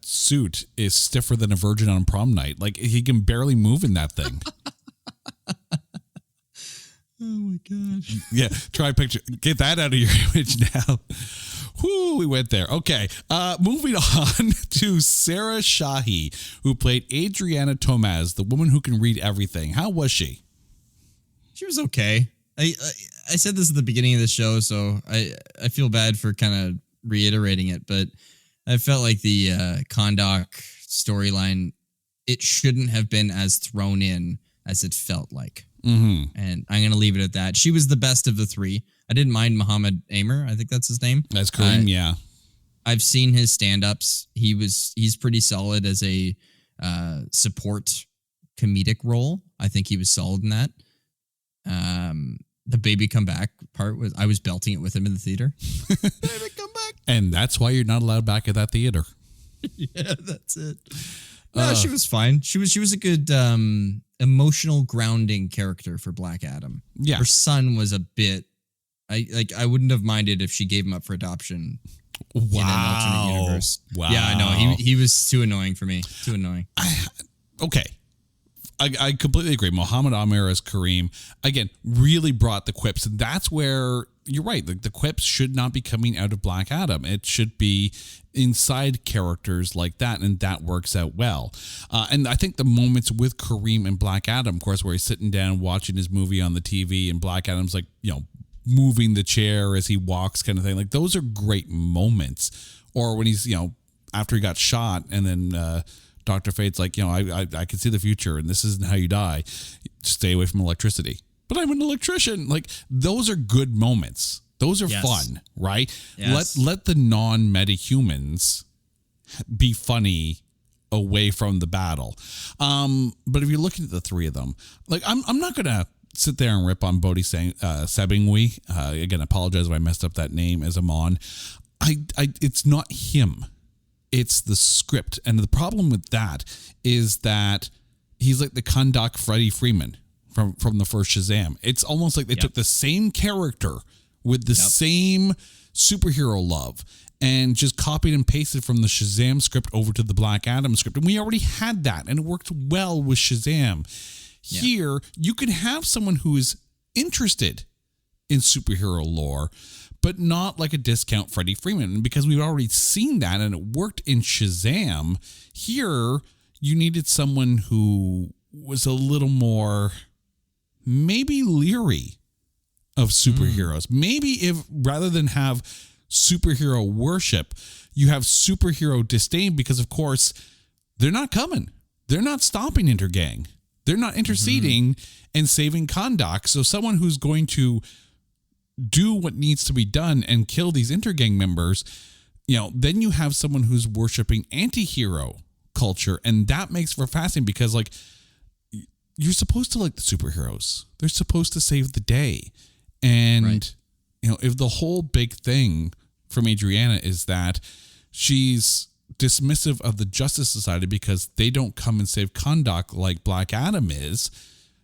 suit is stiffer than a virgin on prom night. Like, he can barely move in that thing. Oh my gosh. Yeah, try a picture. Get that out of your image now. Whoo, we went there. Okay, moving on to Sarah Shahi, who played Adriana Tomaz, the woman who can read everything. How was she? She was okay. I said this at the beginning of the show, so I feel bad for kind of reiterating it, but I felt like the Kondak storyline, it shouldn't have been as thrown in as it felt like. Mm-hmm. And I'm going to leave it at that. She was the best of the three. I didn't mind Muhammad Amer. I think that's his name. That's Kareem, yeah. I've seen his stand-ups. He's pretty solid as a support comedic role. I think he was solid in that. The baby come back part was I was belting it with him in the theater. Baby come back. And that's why you're not allowed back at that theater. Yeah, that's it. No, she was fine. She was a good emotional grounding character for Black Adam. Yeah. Her son was a bit I wouldn't have minded if she gave him up for adoption. Wow. In an alternate universe. Wow. Yeah, I know. He was too annoying for me. Too annoying. Okay. I completely agree. Mohammed Amir as Kareem, again, really brought the quips. And that's where you're right. The quips should not be coming out of Black Adam. It should be inside characters like that. And that works out well. And I think the moments with Kareem and Black Adam, of course, where he's sitting down watching his movie on the TV and Black Adam's like, moving the chair as he walks kind of thing. Like those are great moments. Or when he's, after he got shot and then Dr. Fate's like, I can see the future and this isn't how you die. Stay away from electricity. But I'm an electrician. Like those are good moments. Those are fun, right? Yes. Let the non-metahumans be funny away from the battle. But if you're looking at the three of them, like I'm not going to sit there and rip on Bodhi Sebingui. Again, apologize if I messed up that name as Amon. It's not him. It's the script. And the problem with that is that he's like the Kahndaq Freddie Freeman from the first Shazam. It's almost like they took the same character with the same superhero love and just copied and pasted from the Shazam script over to the Black Adam script. And we already had that, and it worked well with Shazam. Here, you can have someone who is interested in superhero lore, but not like a discount Freddie Freeman. And because we've already seen that and it worked in Shazam, here you needed someone who was a little more maybe leery of superheroes. Maybe if rather than have superhero worship, you have superhero disdain because, of course, they're not coming. They're not stopping Intergang. They're not interceding and saving Kahndaq. So someone who's going to do what needs to be done and kill these Intergang members, then you have someone who's worshiping anti-hero culture. And that makes for fascinating because, like, you're supposed to like the superheroes. They're supposed to save the day. And, if the whole big thing from Adriana is that she's dismissive of the Justice Society because they don't come and save Kahndaq like Black Adam is,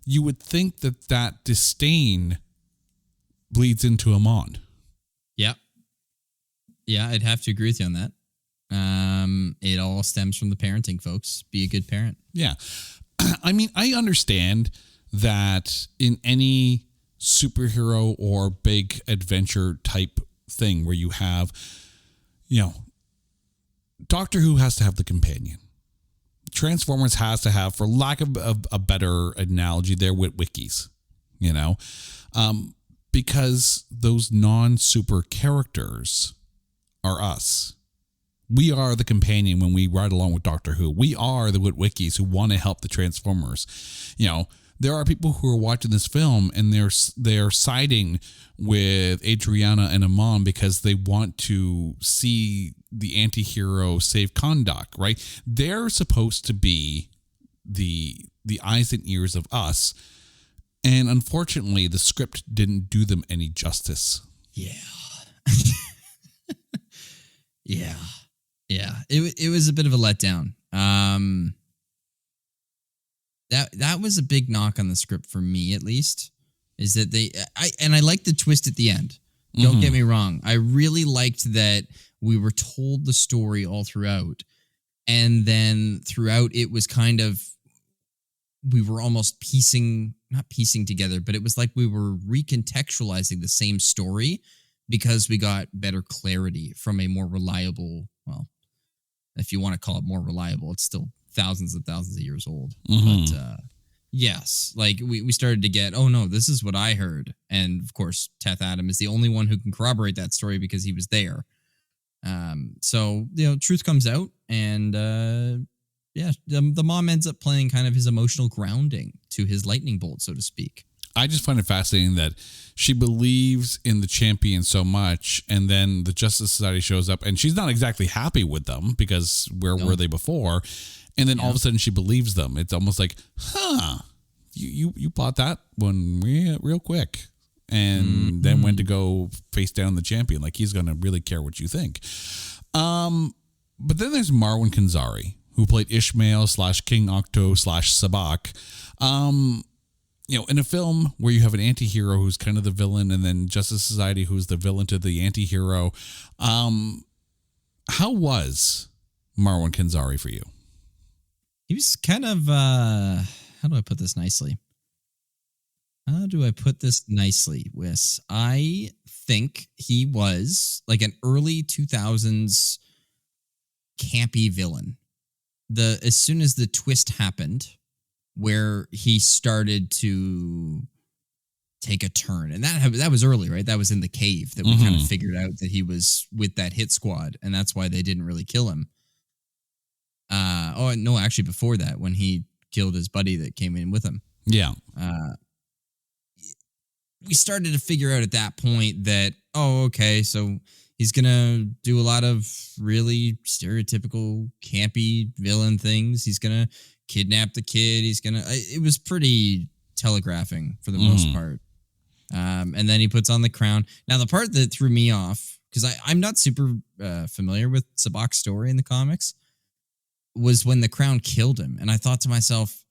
you would think that disdain bleeds into Amon. Yeah. Yeah, I'd have to agree with you on that. It all stems from the parenting, folks. Be a good parent. Yeah. I mean, I understand that in any superhero or big adventure type thing where you have, Doctor Who has to have the companion. Transformers has to have, for lack of a better analogy, their witwikis, because those non-super characters are us. We are the companion when we ride along with Doctor Who. We are the witwikis who want to help the Transformers. There are people who are watching this film and they're siding with Adriana and Amon because they want to see the anti-hero save Kahndaq, right? They're supposed to be the eyes and ears of us. And unfortunately, the script didn't do them any justice. Yeah. Yeah. Yeah. It was a bit of a letdown. That was a big knock on the script for me, at least, is that I like the twist at the end. Don't get me wrong. I really liked that we were told the story all throughout. And then throughout, it was kind of, we were almost not piecing together, but it was like we were recontextualizing the same story because we got better clarity from a more reliable, well, if you want to call it more reliable, it's still thousands and thousands of years old. But yes, like we started to get, oh no, this is what I heard. And of course, Teth Adam is the only one who can corroborate that story because he was there. So, truth comes out and the mom ends up playing kind of his emotional grounding to his lightning bolt, so to speak. I just find it fascinating that she believes in the champion so much, and then the Justice Society shows up, and she's not exactly happy with them because where were they before? And then all of a sudden she believes them. It's almost like, you bought that one real quick. and then went to go face down the champion. Like, he's going to really care what you think. But then there's Marwan Kenzari, who played Ishmael / King Octo / Sabak. In a film where you have an anti-hero who's kind of the villain, and then Justice Society who's the villain to the anti-hero. How was Marwan Kenzari for you? He was kind of, how do I put this nicely? Wes? I think he was like an early 2000s campy villain. As soon as the twist happened, where he started to take a turn, and that was early, right? That was in the cave that we kind of figured out that he was with that hit squad, and that's why they didn't really kill him. Actually before that, when he killed his buddy that came in with him. Yeah. We started to figure out at that point that, okay, so he's going to do a lot of really stereotypical campy villain things. He's going to kidnap the kid. It was pretty telegraphing for the most part. And then he puts on the crown. Now, the part that threw me off, because I'm not super familiar with Sabak's story in the comics, was when the crown killed him. And I thought to myself,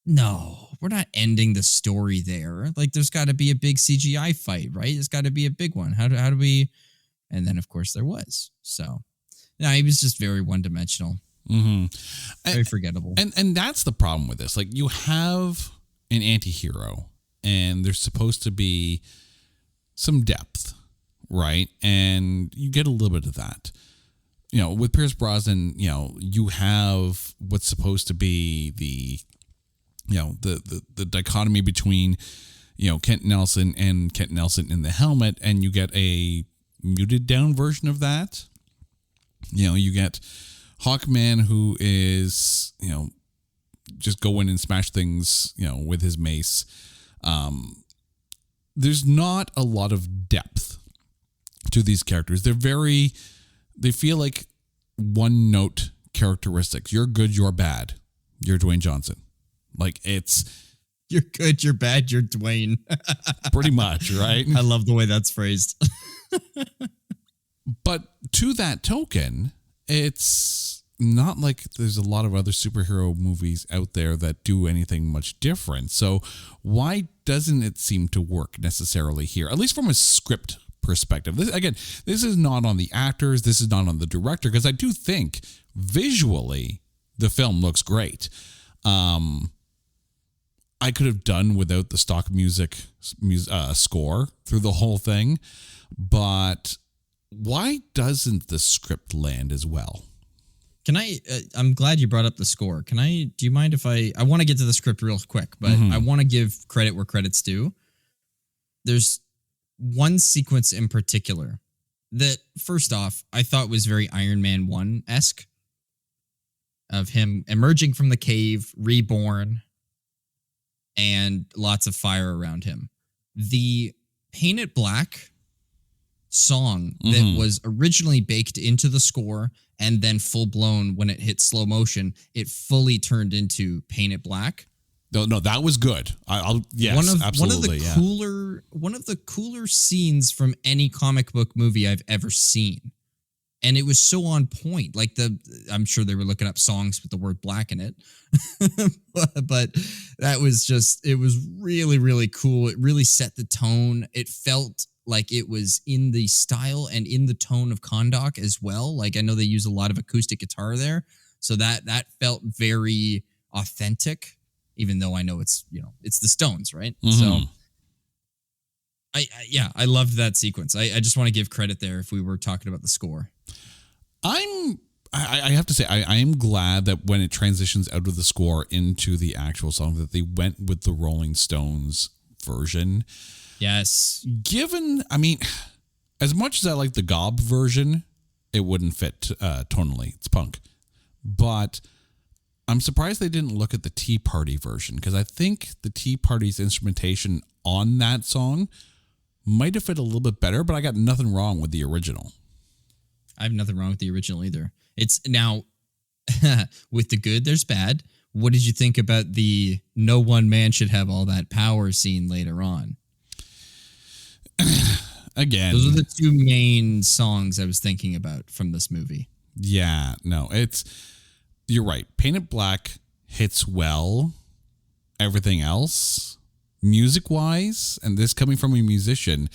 no, we're not ending the story there. Like, there's got to be a big CGI fight, right? There's got to be a big one. How do we? And then, of course, there was. So, he was just very one-dimensional. Very forgettable. And that's the problem with this. Like, you have an anti-hero, and there's supposed to be some depth, right? And you get a little bit of that. With Pierce Brosnan, you have what's supposed to be the dichotomy between, Kent Nelson and Kent Nelson in the helmet, and you get a muted down version of that. You get Hawkman, who is, just go in and smash things, with his mace. There's not a lot of depth to these characters. They feel like one note characteristics. You're good, you're bad. You're Dwayne Johnson. Like, it's... You're good, you're bad, you're Dwayne. Pretty much, right? I love the way that's phrased. But to that token, it's not like there's a lot of other superhero movies out there that do anything much different. So why doesn't it seem to work necessarily here? At least from a script perspective. This is not on the actors. This is not on the director, because I do think visually the film looks great. I could have done without the stock music score through the whole thing, but why doesn't the script land as well? I'm glad you brought up the score. Do you mind if I want to get to the script real quick, but I want to give credit where credit's due. There's one sequence in particular that, first off, I thought was very Iron Man 1-esque, of him emerging from the cave, reborn, and lots of fire around him. The Paint It Black song that was originally baked into the score and then full-blown when it hit slow motion, it fully turned into Paint It Black. No, that was good. Absolutely. One of the cooler scenes from any comic book movie I've ever seen. And it was so on point. Like, I'm sure they were looking up songs with the word black in it. But that was it was really, really cool. It really set the tone. It felt like it was in the style and in the tone of Kahndaq as well. Like, I know they use a lot of acoustic guitar there. So that felt very authentic, even though I know it's the Stones, right? So I loved that sequence. I just want to give credit there if we were talking about the score. I have to say, I am glad that when it transitions out of the score into the actual song, that they went with the Rolling Stones version. Yes. As much as I like the Gob version, it wouldn't fit tonally. It's punk. But I'm surprised they didn't look at the Tea Party version, because I think the Tea Party's instrumentation on that song might have fit a little bit better, but I got nothing wrong with the original. I have nothing wrong with the original either. It's now, with the good, there's bad. What did you think about the no one man should have all that power scene later on? Again, Those are the two main songs I was thinking about from this movie. Yeah, no, you're right. Paint It Black hits well. Everything else, music wise, and this coming from a musician,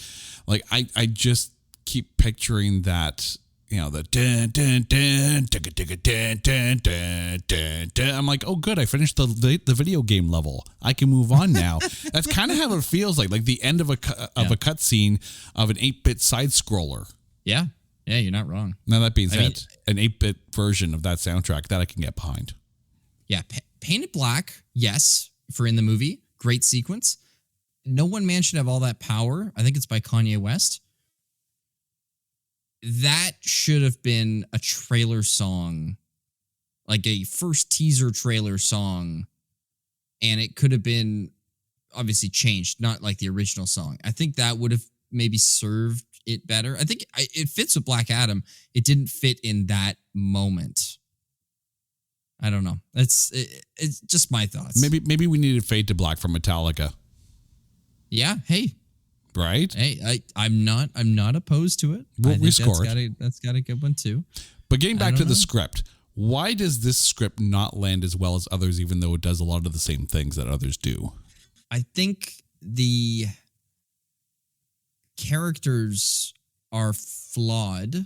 like I just keep picturing that, the dun dun dun dun dun dun dun dun dun. I'm like, oh good, I finished the video game level. I can move on now. That's kind of how it feels like the end of a cutscene of an 8-bit side scroller. Yeah, you're not wrong. Now that being said, an 8-bit version of that soundtrack that I can get behind. Yeah, Paint It Black, yes, for in the movie, great sequence. No One Man Should Have All That Power. I think it's by Kanye West. That should have been a trailer song, like a first teaser trailer song, and it could have been obviously changed, not like the original song. I think that would have maybe served it better. I think it fits with Black Adam. It didn't fit in that moment. I don't know. It's just my thoughts. Maybe we needed Fade to Black from Metallica. Yeah. Hey. Right. Hey, I'm not opposed to it. We score it. That's got a good one too. But getting back to the script, why does this script not land as well as others, even though it does a lot of the same things that others do? I think the characters are flawed.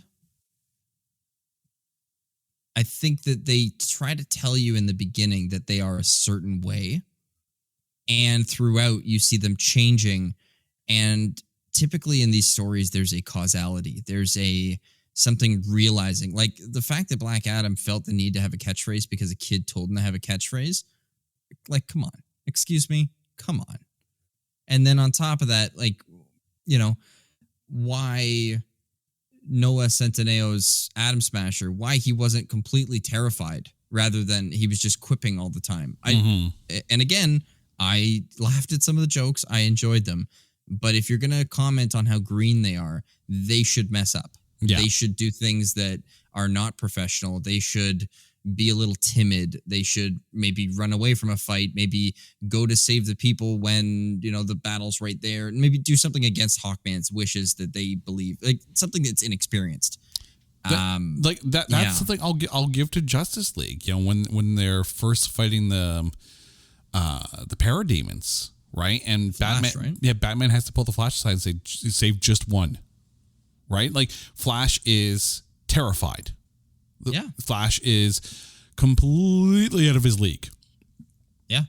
I think that they try to tell you in the beginning that they are a certain way, and throughout you see them changing. And typically in these stories, there's a causality. There's something realizing, like the fact that Black Adam felt the need to have a catchphrase because a kid told him to have a catchphrase. Like, come on, excuse me, come on. And then on top of that, why Noah Centineo's Atom Smasher, why he wasn't completely terrified rather than he was just quipping all the time. And again, I laughed at some of the jokes. I enjoyed them. But if you're going to comment on how green they are, they should mess up. Yeah. They should do things that are not professional. They should be a little timid. They should maybe run away from a fight, maybe go to save the people when, the battle's right there, and maybe do something against Hawkman's wishes that they believe, like something that's inexperienced. That's something I'll give to Justice League. When they're first fighting the parademons, right? And Flash, Batman, right? Batman has to pull the Flash aside and say, save just one, right? Like Flash is terrified. Flash is completely out of his league. Yeah.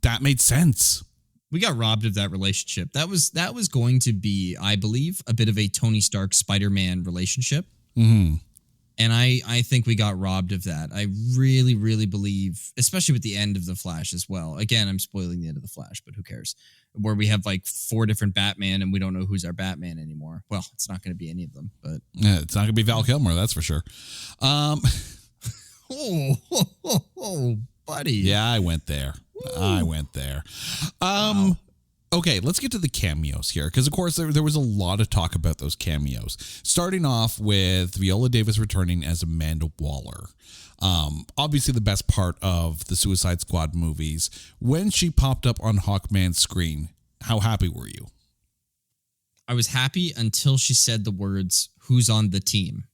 That made sense. We got robbed of that relationship. That was going to be, I believe, a bit of a Tony Stark Spider-Man relationship. Mm-hmm. And I think we got robbed of that. I really, really believe, especially with the end of The Flash as well. Again, I'm spoiling the end of The Flash, but who cares? Where we have like 4 different Batman and we don't know who's our Batman anymore. Well, it's not going to be any of them, but yeah, it's not going to be Val Kilmer, that's for sure. Oh, buddy. Yeah, I went there. Wow. Okay, let's get to the cameos here, because of course there was a lot of talk about those cameos. Starting off with Viola Davis returning as Amanda Waller. Obviously the best part of the Suicide Squad movies. When she popped up on Hawkman's screen, how happy were you? I was happy until she said the words, "Who's on the team?"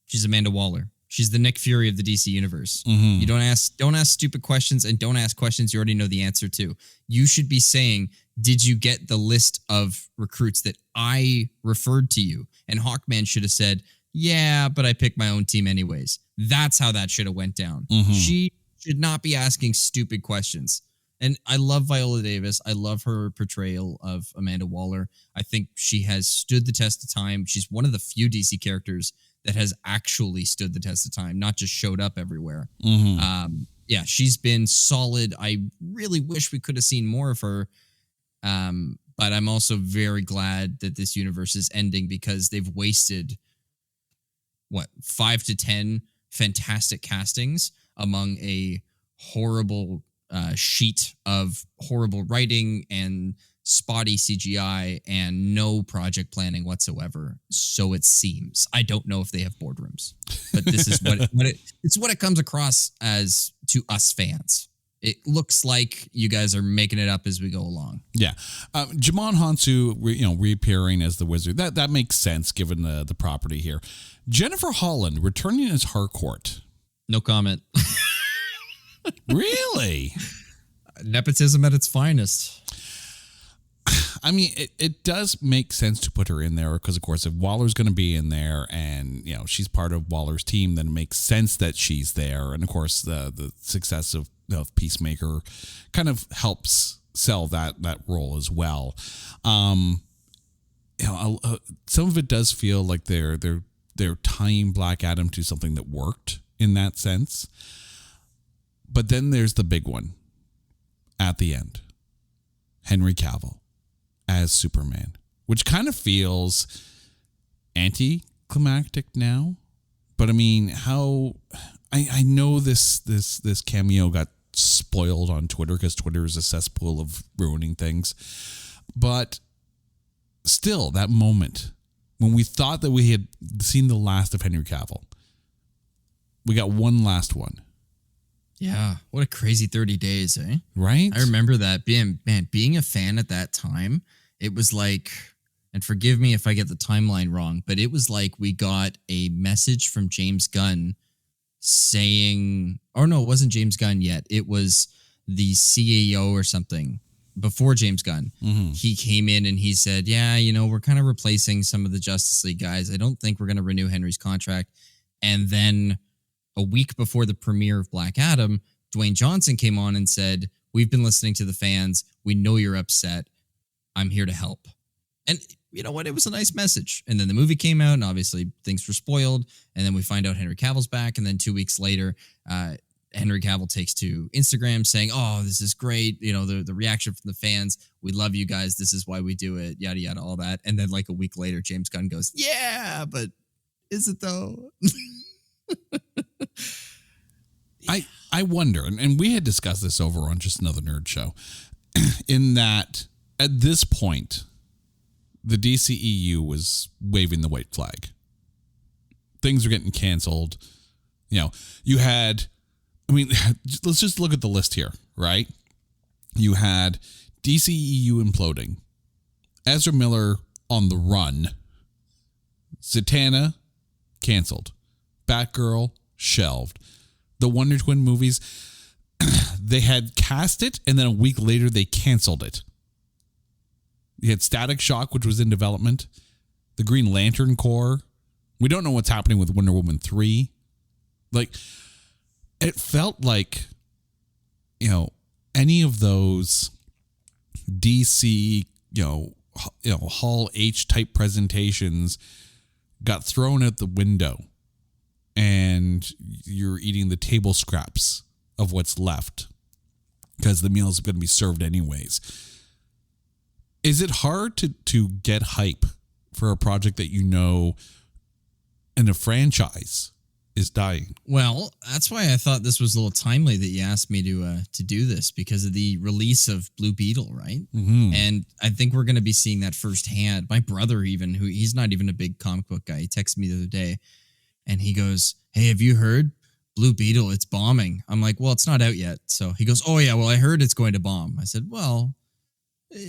She's Amanda Waller. She's the Nick Fury of the DC universe. Mm-hmm. You don't ask stupid questions, and don't ask questions you already know the answer to. You should be saying, did you get the list of recruits that I referred to you? And Hawkman should have said, yeah, but I picked my own team anyways. That's how that should have went down. Mm-hmm. She should not be asking stupid questions. And I love Viola Davis. I love her portrayal of Amanda Waller. I think she has stood the test of time. She's one of the few DC characters that has actually stood the test of time, not just showed up everywhere. Mm-hmm. She's been solid. I really wish we could have seen more of her. But I'm also very glad that this universe is ending, because they've wasted 5 to 10 fantastic castings among a horrible sheet of horrible writing and spotty CGI and no project planning whatsoever. So it seems. I don't know if they have boardrooms, but this is what it comes across as to us fans. It looks like you guys are making it up as we go along. Yeah. Jimon Hansu, reappearing as the wizard. That makes sense given the property here. Jennifer Holland returning as Harcourt. No comment. Really? Nepotism at its finest. I mean, it does make sense to put her in there because, of course, if Waller's going to be in there and, she's part of Waller's team, then it makes sense that she's there. And, of course, the success of Peacemaker kind of helps sell that role as well. Some of it does feel like they're tying Black Adam to something that worked in that sense. But then there's the big one at the end. Henry Cavill as Superman, which kind of feels anticlimactic now. But I mean, how I know this cameo got spoiled on Twitter because Twitter is a cesspool of ruining things. But still, that moment when we thought that we had seen the last of Henry Cavill, we got one last one. Yeah, what a crazy 30 days, eh? Right? I remember that being a fan at that time. It was like, and forgive me if I get the timeline wrong, but it was like we got a message from James Gunn saying, or no, it wasn't James Gunn yet. It was the CEO or something before James Gunn. Mm-hmm. He came in and he said, yeah, we're kind of replacing some of the Justice League guys. I don't think we're going to renew Henry's contract. And then a week before the premiere of Black Adam, Dwayne Johnson came on and said, we've been listening to the fans. We know you're upset. I'm here to help. And you know what? It was a nice message. And then the movie came out and obviously things were spoiled. And then we find out Henry Cavill's back. And then 2 weeks later, Henry Cavill takes to Instagram saying, oh, this is great. The reaction from the fans. We love you guys. This is why we do it. Yada, yada, all that. And then like a week later, James Gunn goes, yeah, but is it though? I wonder, and we had discussed this over on Just Another Nerd Show, in that at this point, the DCEU was waving the white flag. Things are getting canceled. You had, let's just look at the list here, right? You had DCEU imploding, Ezra Miller on the run, Zatanna canceled, Batgirl shelved. The Wonder Twin movies, they had cast it, and then a week later, they canceled it. You had Static Shock, which was in development. The Green Lantern Corps. We don't know what's happening with Wonder Woman 3. Like, it felt like, any of those DC, Hall H type presentations got thrown out the window. And you're eating the table scraps of what's left because the meal is going to be served anyways. Is it hard to get hype for a project that in a franchise is dying? Well, that's why I thought this was a little timely that you asked me to do this because of the release of Blue Beetle, right? Mm-hmm. And I think we're going to be seeing that firsthand. My brother even, he's not even a big comic book guy, he texted me the other day. And he goes, hey, have you heard Blue Beetle? It's bombing. I'm like, well, it's not out yet. So he goes, oh, yeah, well, I heard it's going to bomb. I said, well,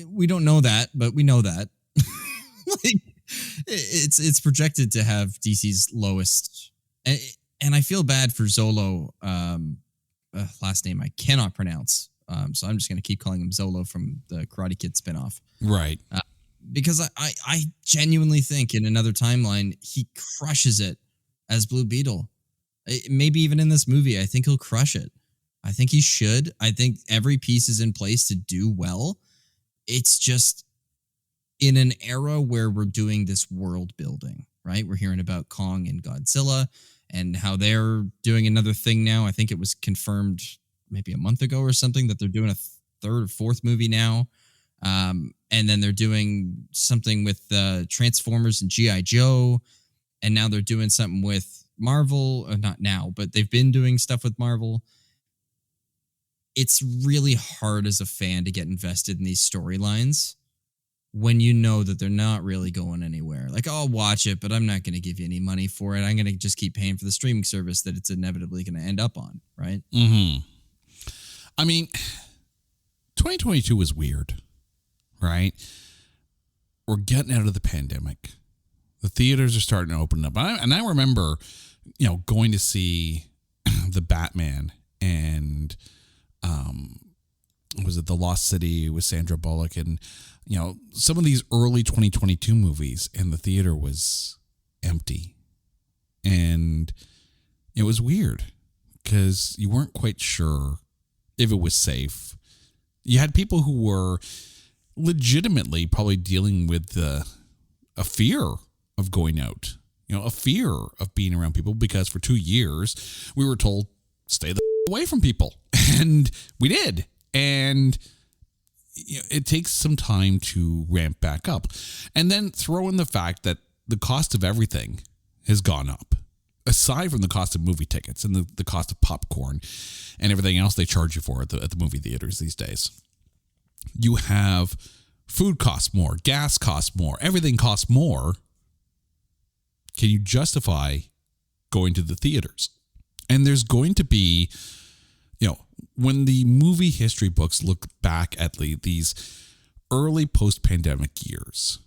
we don't know that, but we know that. Like, it's projected to have DC's lowest. And I feel bad for Zolo, last name I cannot pronounce. So I'm just going to keep calling him Zolo from the Karate Kid spinoff. Right. Because I genuinely think in another timeline, he crushes it as Blue Beetle. Maybe even in this movie, I think he'll crush it. I think he should. I think every piece is in place to do well. It's just in an era where we're doing this world building, right? We're hearing about Kong and Godzilla and how they're doing another thing now. I think it was confirmed maybe a month ago or something that they're doing a third or fourth movie now. And then they're doing something with Transformers and G.I. Joe. And now they're doing something with Marvel, not now, but they've been doing stuff with Marvel. It's really hard as a fan to get invested in these storylines when you know that they're not really going anywhere. Like, I'll watch it, but I'm not going to give you any money for it. I'm going to just keep paying for the streaming service that it's inevitably going to end up on, right? Mm-hmm. I mean, 2022 was weird, right? We're getting out of the pandemic. The theaters are starting to open up. And I remember, going to see the Batman and was it The Lost City with Sandra Bullock, and some of these early 2022 movies, and the theater was empty. And it was weird because you weren't quite sure if it was safe. You had people who were legitimately probably dealing with a fear of going out, a fear of being around people, because for 2 years we were told, stay the away from people. And we did. And it takes some time to ramp back up. And then throw in the fact that the cost of everything has gone up. Aside from the cost of movie tickets and the cost of popcorn and everything else they charge you for at the movie theaters these days. You have food costs more, gas costs more, everything costs more. Can you justify going to the theaters? And there's going to be, when the movie history books look back at these early post-pandemic years,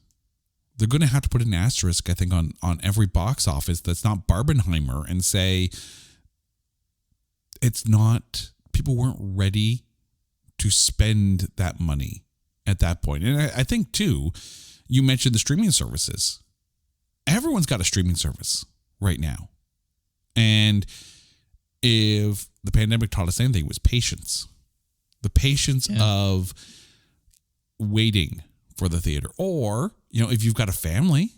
they're going to have to put an asterisk, I think, on every box office that's not Barbenheimer, and say it's not, people weren't ready to spend that money at that point. And I think, too, you mentioned the streaming services. Everyone's got a streaming service right now. And if the pandemic taught us anything, it was patience. The patience of waiting for the theater. Or, if you've got a family,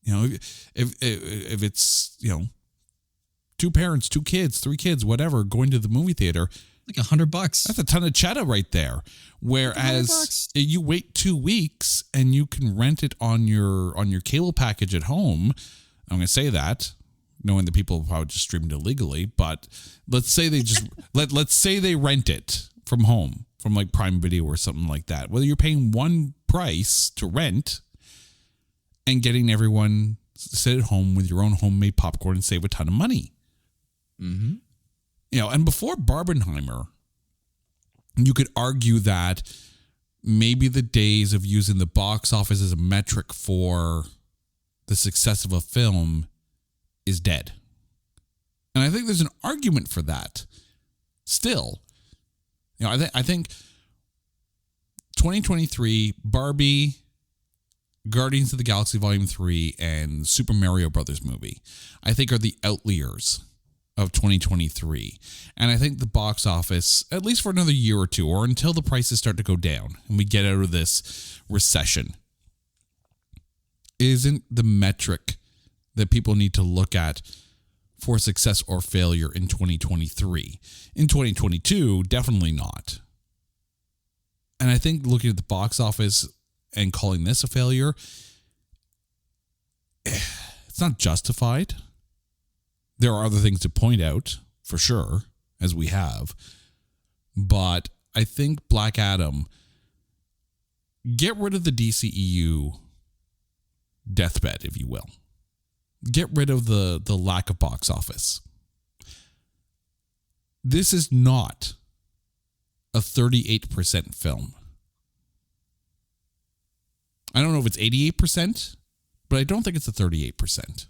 if it's, 2 parents, 2 kids, 3 kids, whatever, going to the movie theater, like $100. That's a ton of cheddar right there. Whereas you wait 2 weeks and you can rent it on your cable package at home. I'm going to say that, knowing that people probably just streamed illegally, but let's say they just let's say they rent it from home, from like Prime Video or something like that. Whether you're paying one price to rent and getting everyone to sit at home with your own homemade popcorn and save a ton of money. Mm-hmm. And before Barbenheimer, you could argue that maybe the days of using the box office as a metric for the success of a film is dead. And I think there's an argument for that still. I think 2023, Barbie, Guardians of the Galaxy Volume 3, and Super Mario Brothers movie, I think, are the outliers of 2023. And I think the box office, at least for another year or two, or until the prices start to go down and we get out of this recession, isn't the metric that people need to look at for success or failure in 2023. In 2022, definitely not. And I think looking at the box office and calling this a failure, it's not justified. There are other things to point out, for sure, as we have. But I think Black Adam, get rid of the DCEU deathbed, if you will. Get rid of the lack of box office. This is not a 38% film. I don't know if it's 88%, but I don't think it's a 38%.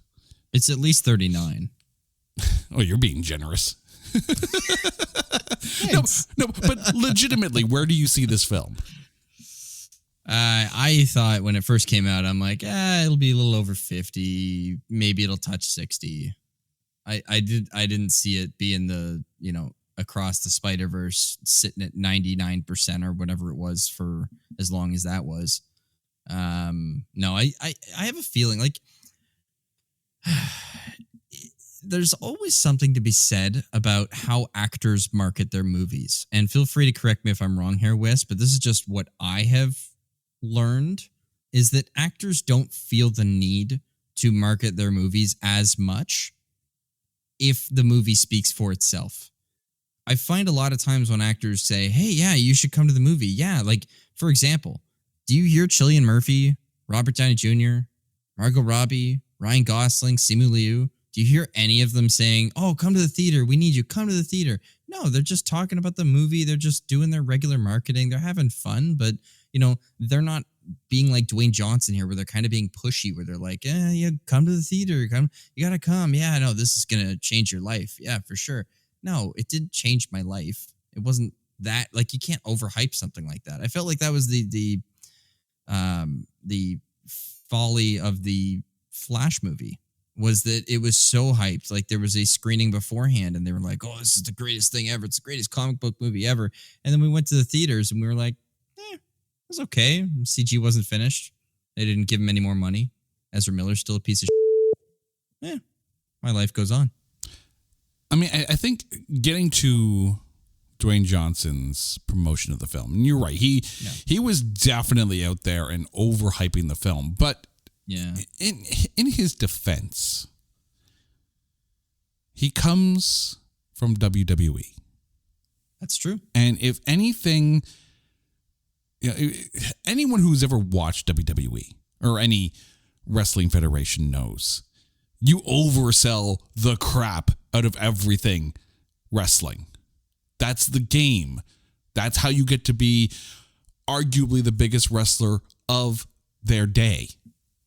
It's at least 39. Oh, you're being generous. No, but legitimately, where do you see this film? I thought when it first came out, I'm like, it'll be a little over 50. Maybe it'll touch 60. I didn't see it being the, Across the Spider-Verse sitting at 99% or whatever it was for as long as that was. No, I have a feeling like there's always something to be said about how actors market their movies. And feel free to correct me if I'm wrong here, Wes, but this is just what I have learned, is that actors don't feel the need to market their movies as much if the movie speaks for itself. I find a lot of times when actors say, hey, yeah, you should come to the movie. Yeah, like, for example, do you hear Cillian Murphy, Robert Downey Jr., Margot Robbie, Ryan Gosling, Simu Liu? Do you hear any of them saying, oh, come to the theater, we need you, come to the theater? No, they're just talking about the movie. They're just doing their regular marketing. They're having fun, but they're not being like Dwayne Johnson here, where they're kind of being pushy, where they're like, yeah, come to the theater, you gotta come. Yeah, no, this is gonna change your life. Yeah, for sure. No, it didn't change my life. It wasn't that, like, you can't overhype something like that. I felt like that was the folly of the Flash movie, was that it was so hyped. Like, there was a screening beforehand and they were like, oh, this is the greatest thing ever. It's the greatest comic book movie ever. And then we went to the theaters and we were like, it was okay. CG wasn't finished. They didn't give him any more money. Ezra Miller's still a piece of shit. My life goes on. I mean, I think getting to Dwayne Johnson's promotion of the film, and you're right, he was definitely out there and overhyping the film, but in his defense, he comes from WWE. That's true. And if anything, anyone who's ever watched WWE or any wrestling federation knows, you oversell the crap out of everything wrestling. That's the game. That's how you get to be arguably the biggest wrestler of their day.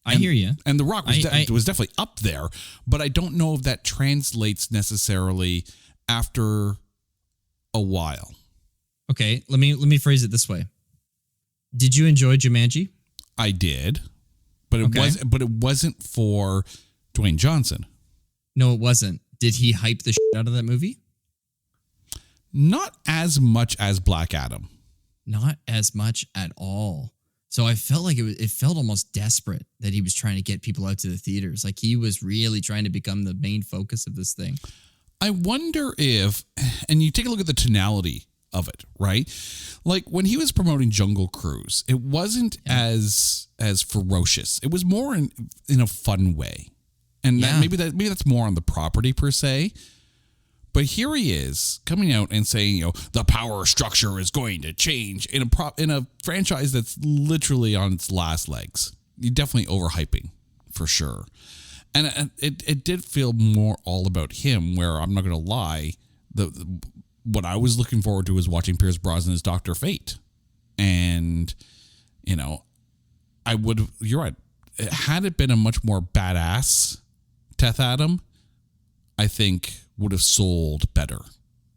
I hear you. And The Rock was definitely up there, but I don't know if that translates necessarily after a while. Okay, let me phrase it this way. Did you enjoy Jumanji? I did, but it wasn't for Dwayne Johnson. No, it wasn't. Did he hype the shit out of that movie? Not as much as Black Adam. Not as much at all. So I felt like it felt almost desperate that he was trying to get people out to the theaters. Like, he was really trying to become the main focus of this thing. I wonder if, and you take a look at the tonality of it, right? Like, when he was promoting Jungle Cruise, it wasn't as ferocious. It was more in a fun way. And maybe that's more on the property per se. But here he is coming out and saying, the power structure is going to change in a franchise that's literally on its last legs. You're definitely overhyping, for sure. And it did feel more all about him, where I'm not going to lie, what I was looking forward to was watching Pierce Brosnan as Dr. Fate. And, you're right. Had it been a much more badass Teth Adam, I think would have sold better,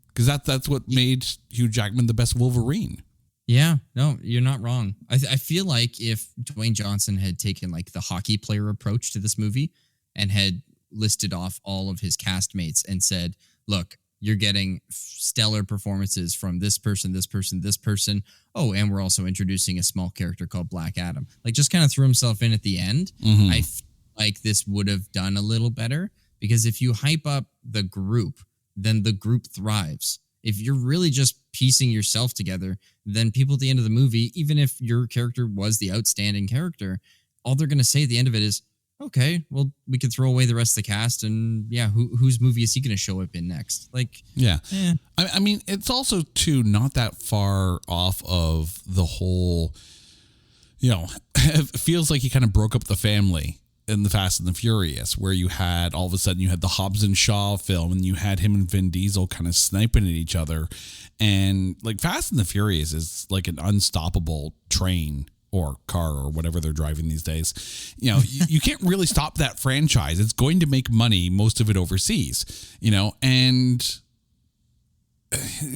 because that's what made Hugh Jackman the best Wolverine. Yeah, no, you're not wrong. I feel like if Dwayne Johnson had taken like the hockey player approach to this movie and had listed off all of his castmates and said, look, you're getting stellar performances from this person, this person, this person. Oh, and we're also introducing a small character called Black Adam. Like, just kind of threw himself in at the end. Mm-hmm. I feel like this would have done a little better, because if you hype up the group, then the group thrives. If you're really just piecing yourself together, then people at the end of the movie, even if your character was the outstanding character, all they're going to say at the end of it is, okay, well, we could throw away the rest of the cast, and whose movie is he going to show up in next? Like, I mean, it's also too not that far off of the whole, it feels like he kind of broke up the family in the Fast and the Furious, where you had all of a sudden you had the Hobbs and Shaw film, and you had him and Vin Diesel kind of sniping at each other. And like, Fast and the Furious is like an unstoppable train or car or whatever they're driving these days. You can't really stop that franchise. It's going to make money, most of it overseas, and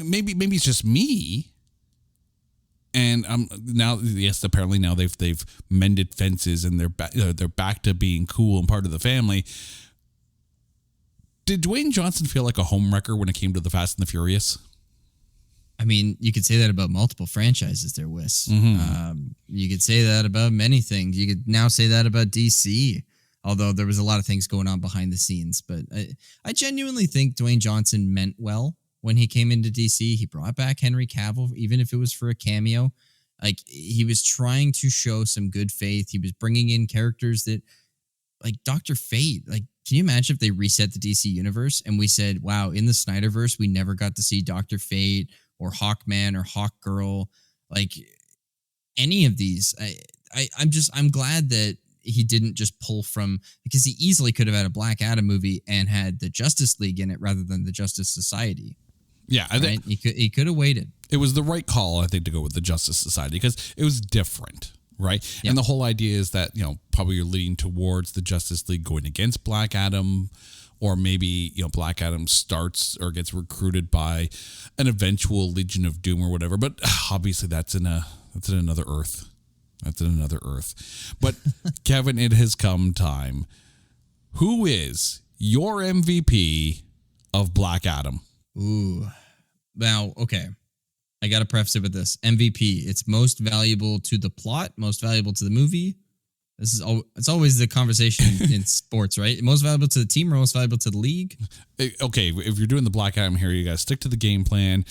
maybe it's just me. And now, yes, apparently now they've mended fences and they're back to being cool and part of the family. Did Dwayne Johnson feel like a homewrecker when it came to the Fast and the Furious? I mean, you could say that about multiple franchises there, Wiss. Mm-hmm. You could say that about many things. You could now say that about DC, although there was a lot of things going on behind the scenes. But I genuinely think Dwayne Johnson meant well when he came into DC. He brought back Henry Cavill, even if it was for a cameo. Like, he was trying to show some good faith. He was bringing in characters that, like Dr. Fate. Like, can you imagine if they reset the DC universe and we said, wow, in the Snyderverse, we never got to see Dr. Fate or Hawkman or Hawkgirl, like any of these. I'm glad that he didn't just pull from, because he easily could have had a Black Adam movie and had the Justice League in it rather than the Justice Society. Yeah, I think he could have waited. It was the right call, I think, to go with the Justice Society because it was different, right? Yep. And the whole idea is that, probably you're leading towards the Justice League going against Black Adam, or maybe, Black Adam starts or gets recruited by an eventual Legion of Doom or whatever. But obviously that's in another Earth. That's in another Earth. But Kevin, it has come time. Who is your MVP of Black Adam? Ooh. Now, okay. I got to preface it with this. MVP. It's most valuable to the plot, most valuable to the movie. It's always the conversation in sports, right? Most valuable to the team or most valuable to the league? Okay, if you're doing the Black Adam here, you got to stick to the game plan,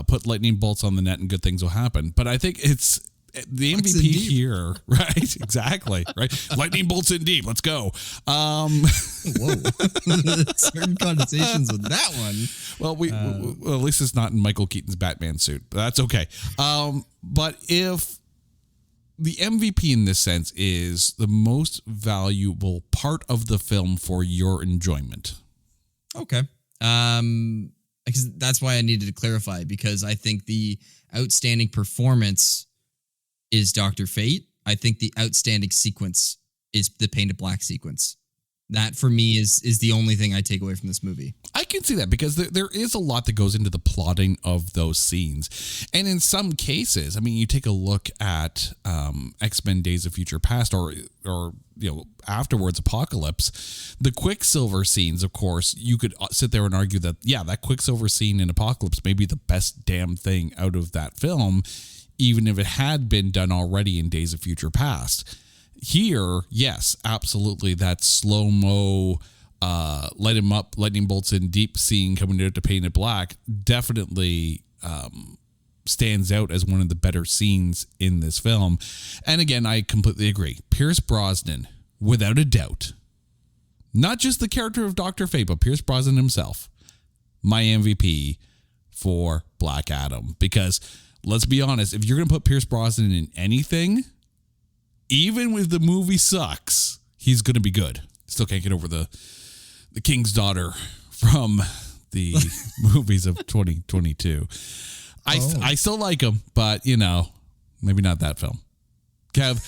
put lightning bolts on the net and good things will happen. But I think it's the MVP here, right? Exactly, right? Lightning bolts in deep. Let's go. Whoa. Certain connotations with that one. Well, well, at least it's not in Michael Keaton's Batman suit, but that's okay. But if the MVP in this sense is the most valuable part of the film for your enjoyment. Okay. Because that's why I needed to clarify, because I think the outstanding performance is Dr. Fate. I think the outstanding sequence is the Painted Black sequence. That for me is the only thing I take away from this movie. I can see that because there is a lot that goes into the plotting of those scenes. And in some cases, I mean, you take a look at X-Men Days of Future Past or afterwards Apocalypse, the Quicksilver scenes, of course, you could sit there and argue that, yeah, that Quicksilver scene in Apocalypse may be the best damn thing out of that film, even if it had been done already in Days of Future Past. Here, yes, absolutely, that slow-mo, light him up, lightning bolts in deep scene coming out to Painted Black definitely stands out as one of the better scenes in this film. And again, I completely agree. Pierce Brosnan, without a doubt, not just the character of Dr. Fate, but Pierce Brosnan himself, my MVP for Black Adam. Because let's be honest, if you're going to put Pierce Brosnan in anything, even if the movie sucks, he's going to be good. Still can't get over the King's Daughter from the movies of 2022. I still like him, but, maybe not that film. Kev,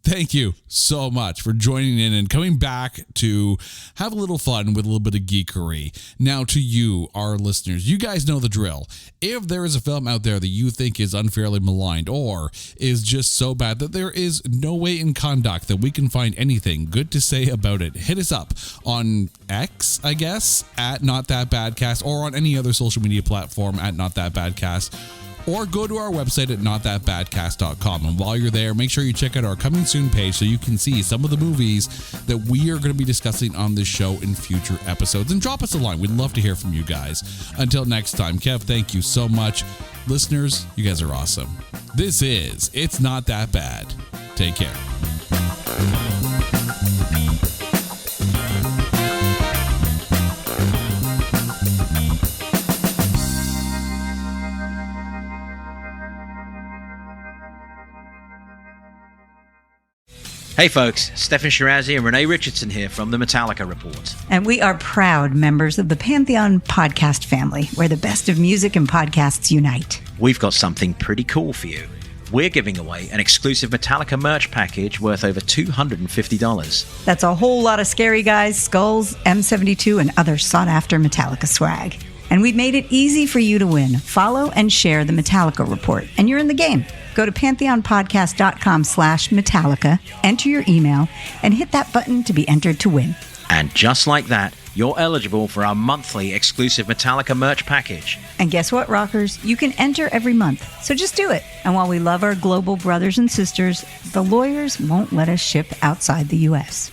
thank you so much for joining in and coming back to have a little fun with a little bit of geekery. Now to you, our listeners, you guys know the drill. If there is a film out there that you think is unfairly maligned or is just so bad that there is no way in conduct that we can find anything good to say about it, hit us up on X, I guess, at Not That Badcast, or on any other social media platform at Not That Badcast. Or go to our website at notthatbadcast.com. And while you're there, make sure you check out our coming soon page so you can see some of the movies that we are going to be discussing on this show in future episodes. And drop us a line. We'd love to hear from you guys. Until next time, Kev, thank you so much. Listeners, you guys are awesome. This is It's Not That Bad. Take care. Hey folks, Stefan Shirazi and Renee Richardson here from the Metallica Report. And we are proud members of the Pantheon podcast family, where the best of music and podcasts unite. We've got something pretty cool for you. We're giving away an exclusive Metallica merch package worth over $250. That's a whole lot of Scary Guys, Skulls, M72, and other sought-after Metallica swag. And we've made it easy for you to win. Follow and share the Metallica Report, and you're in the game. Go to pantheonpodcast.com/Metallica, enter your email, and hit that button to be entered to win. And just like that, you're eligible for our monthly exclusive Metallica merch package. And guess what, rockers? You can enter every month, so just do it. And while we love our global brothers and sisters, the lawyers won't let us ship outside the U.S.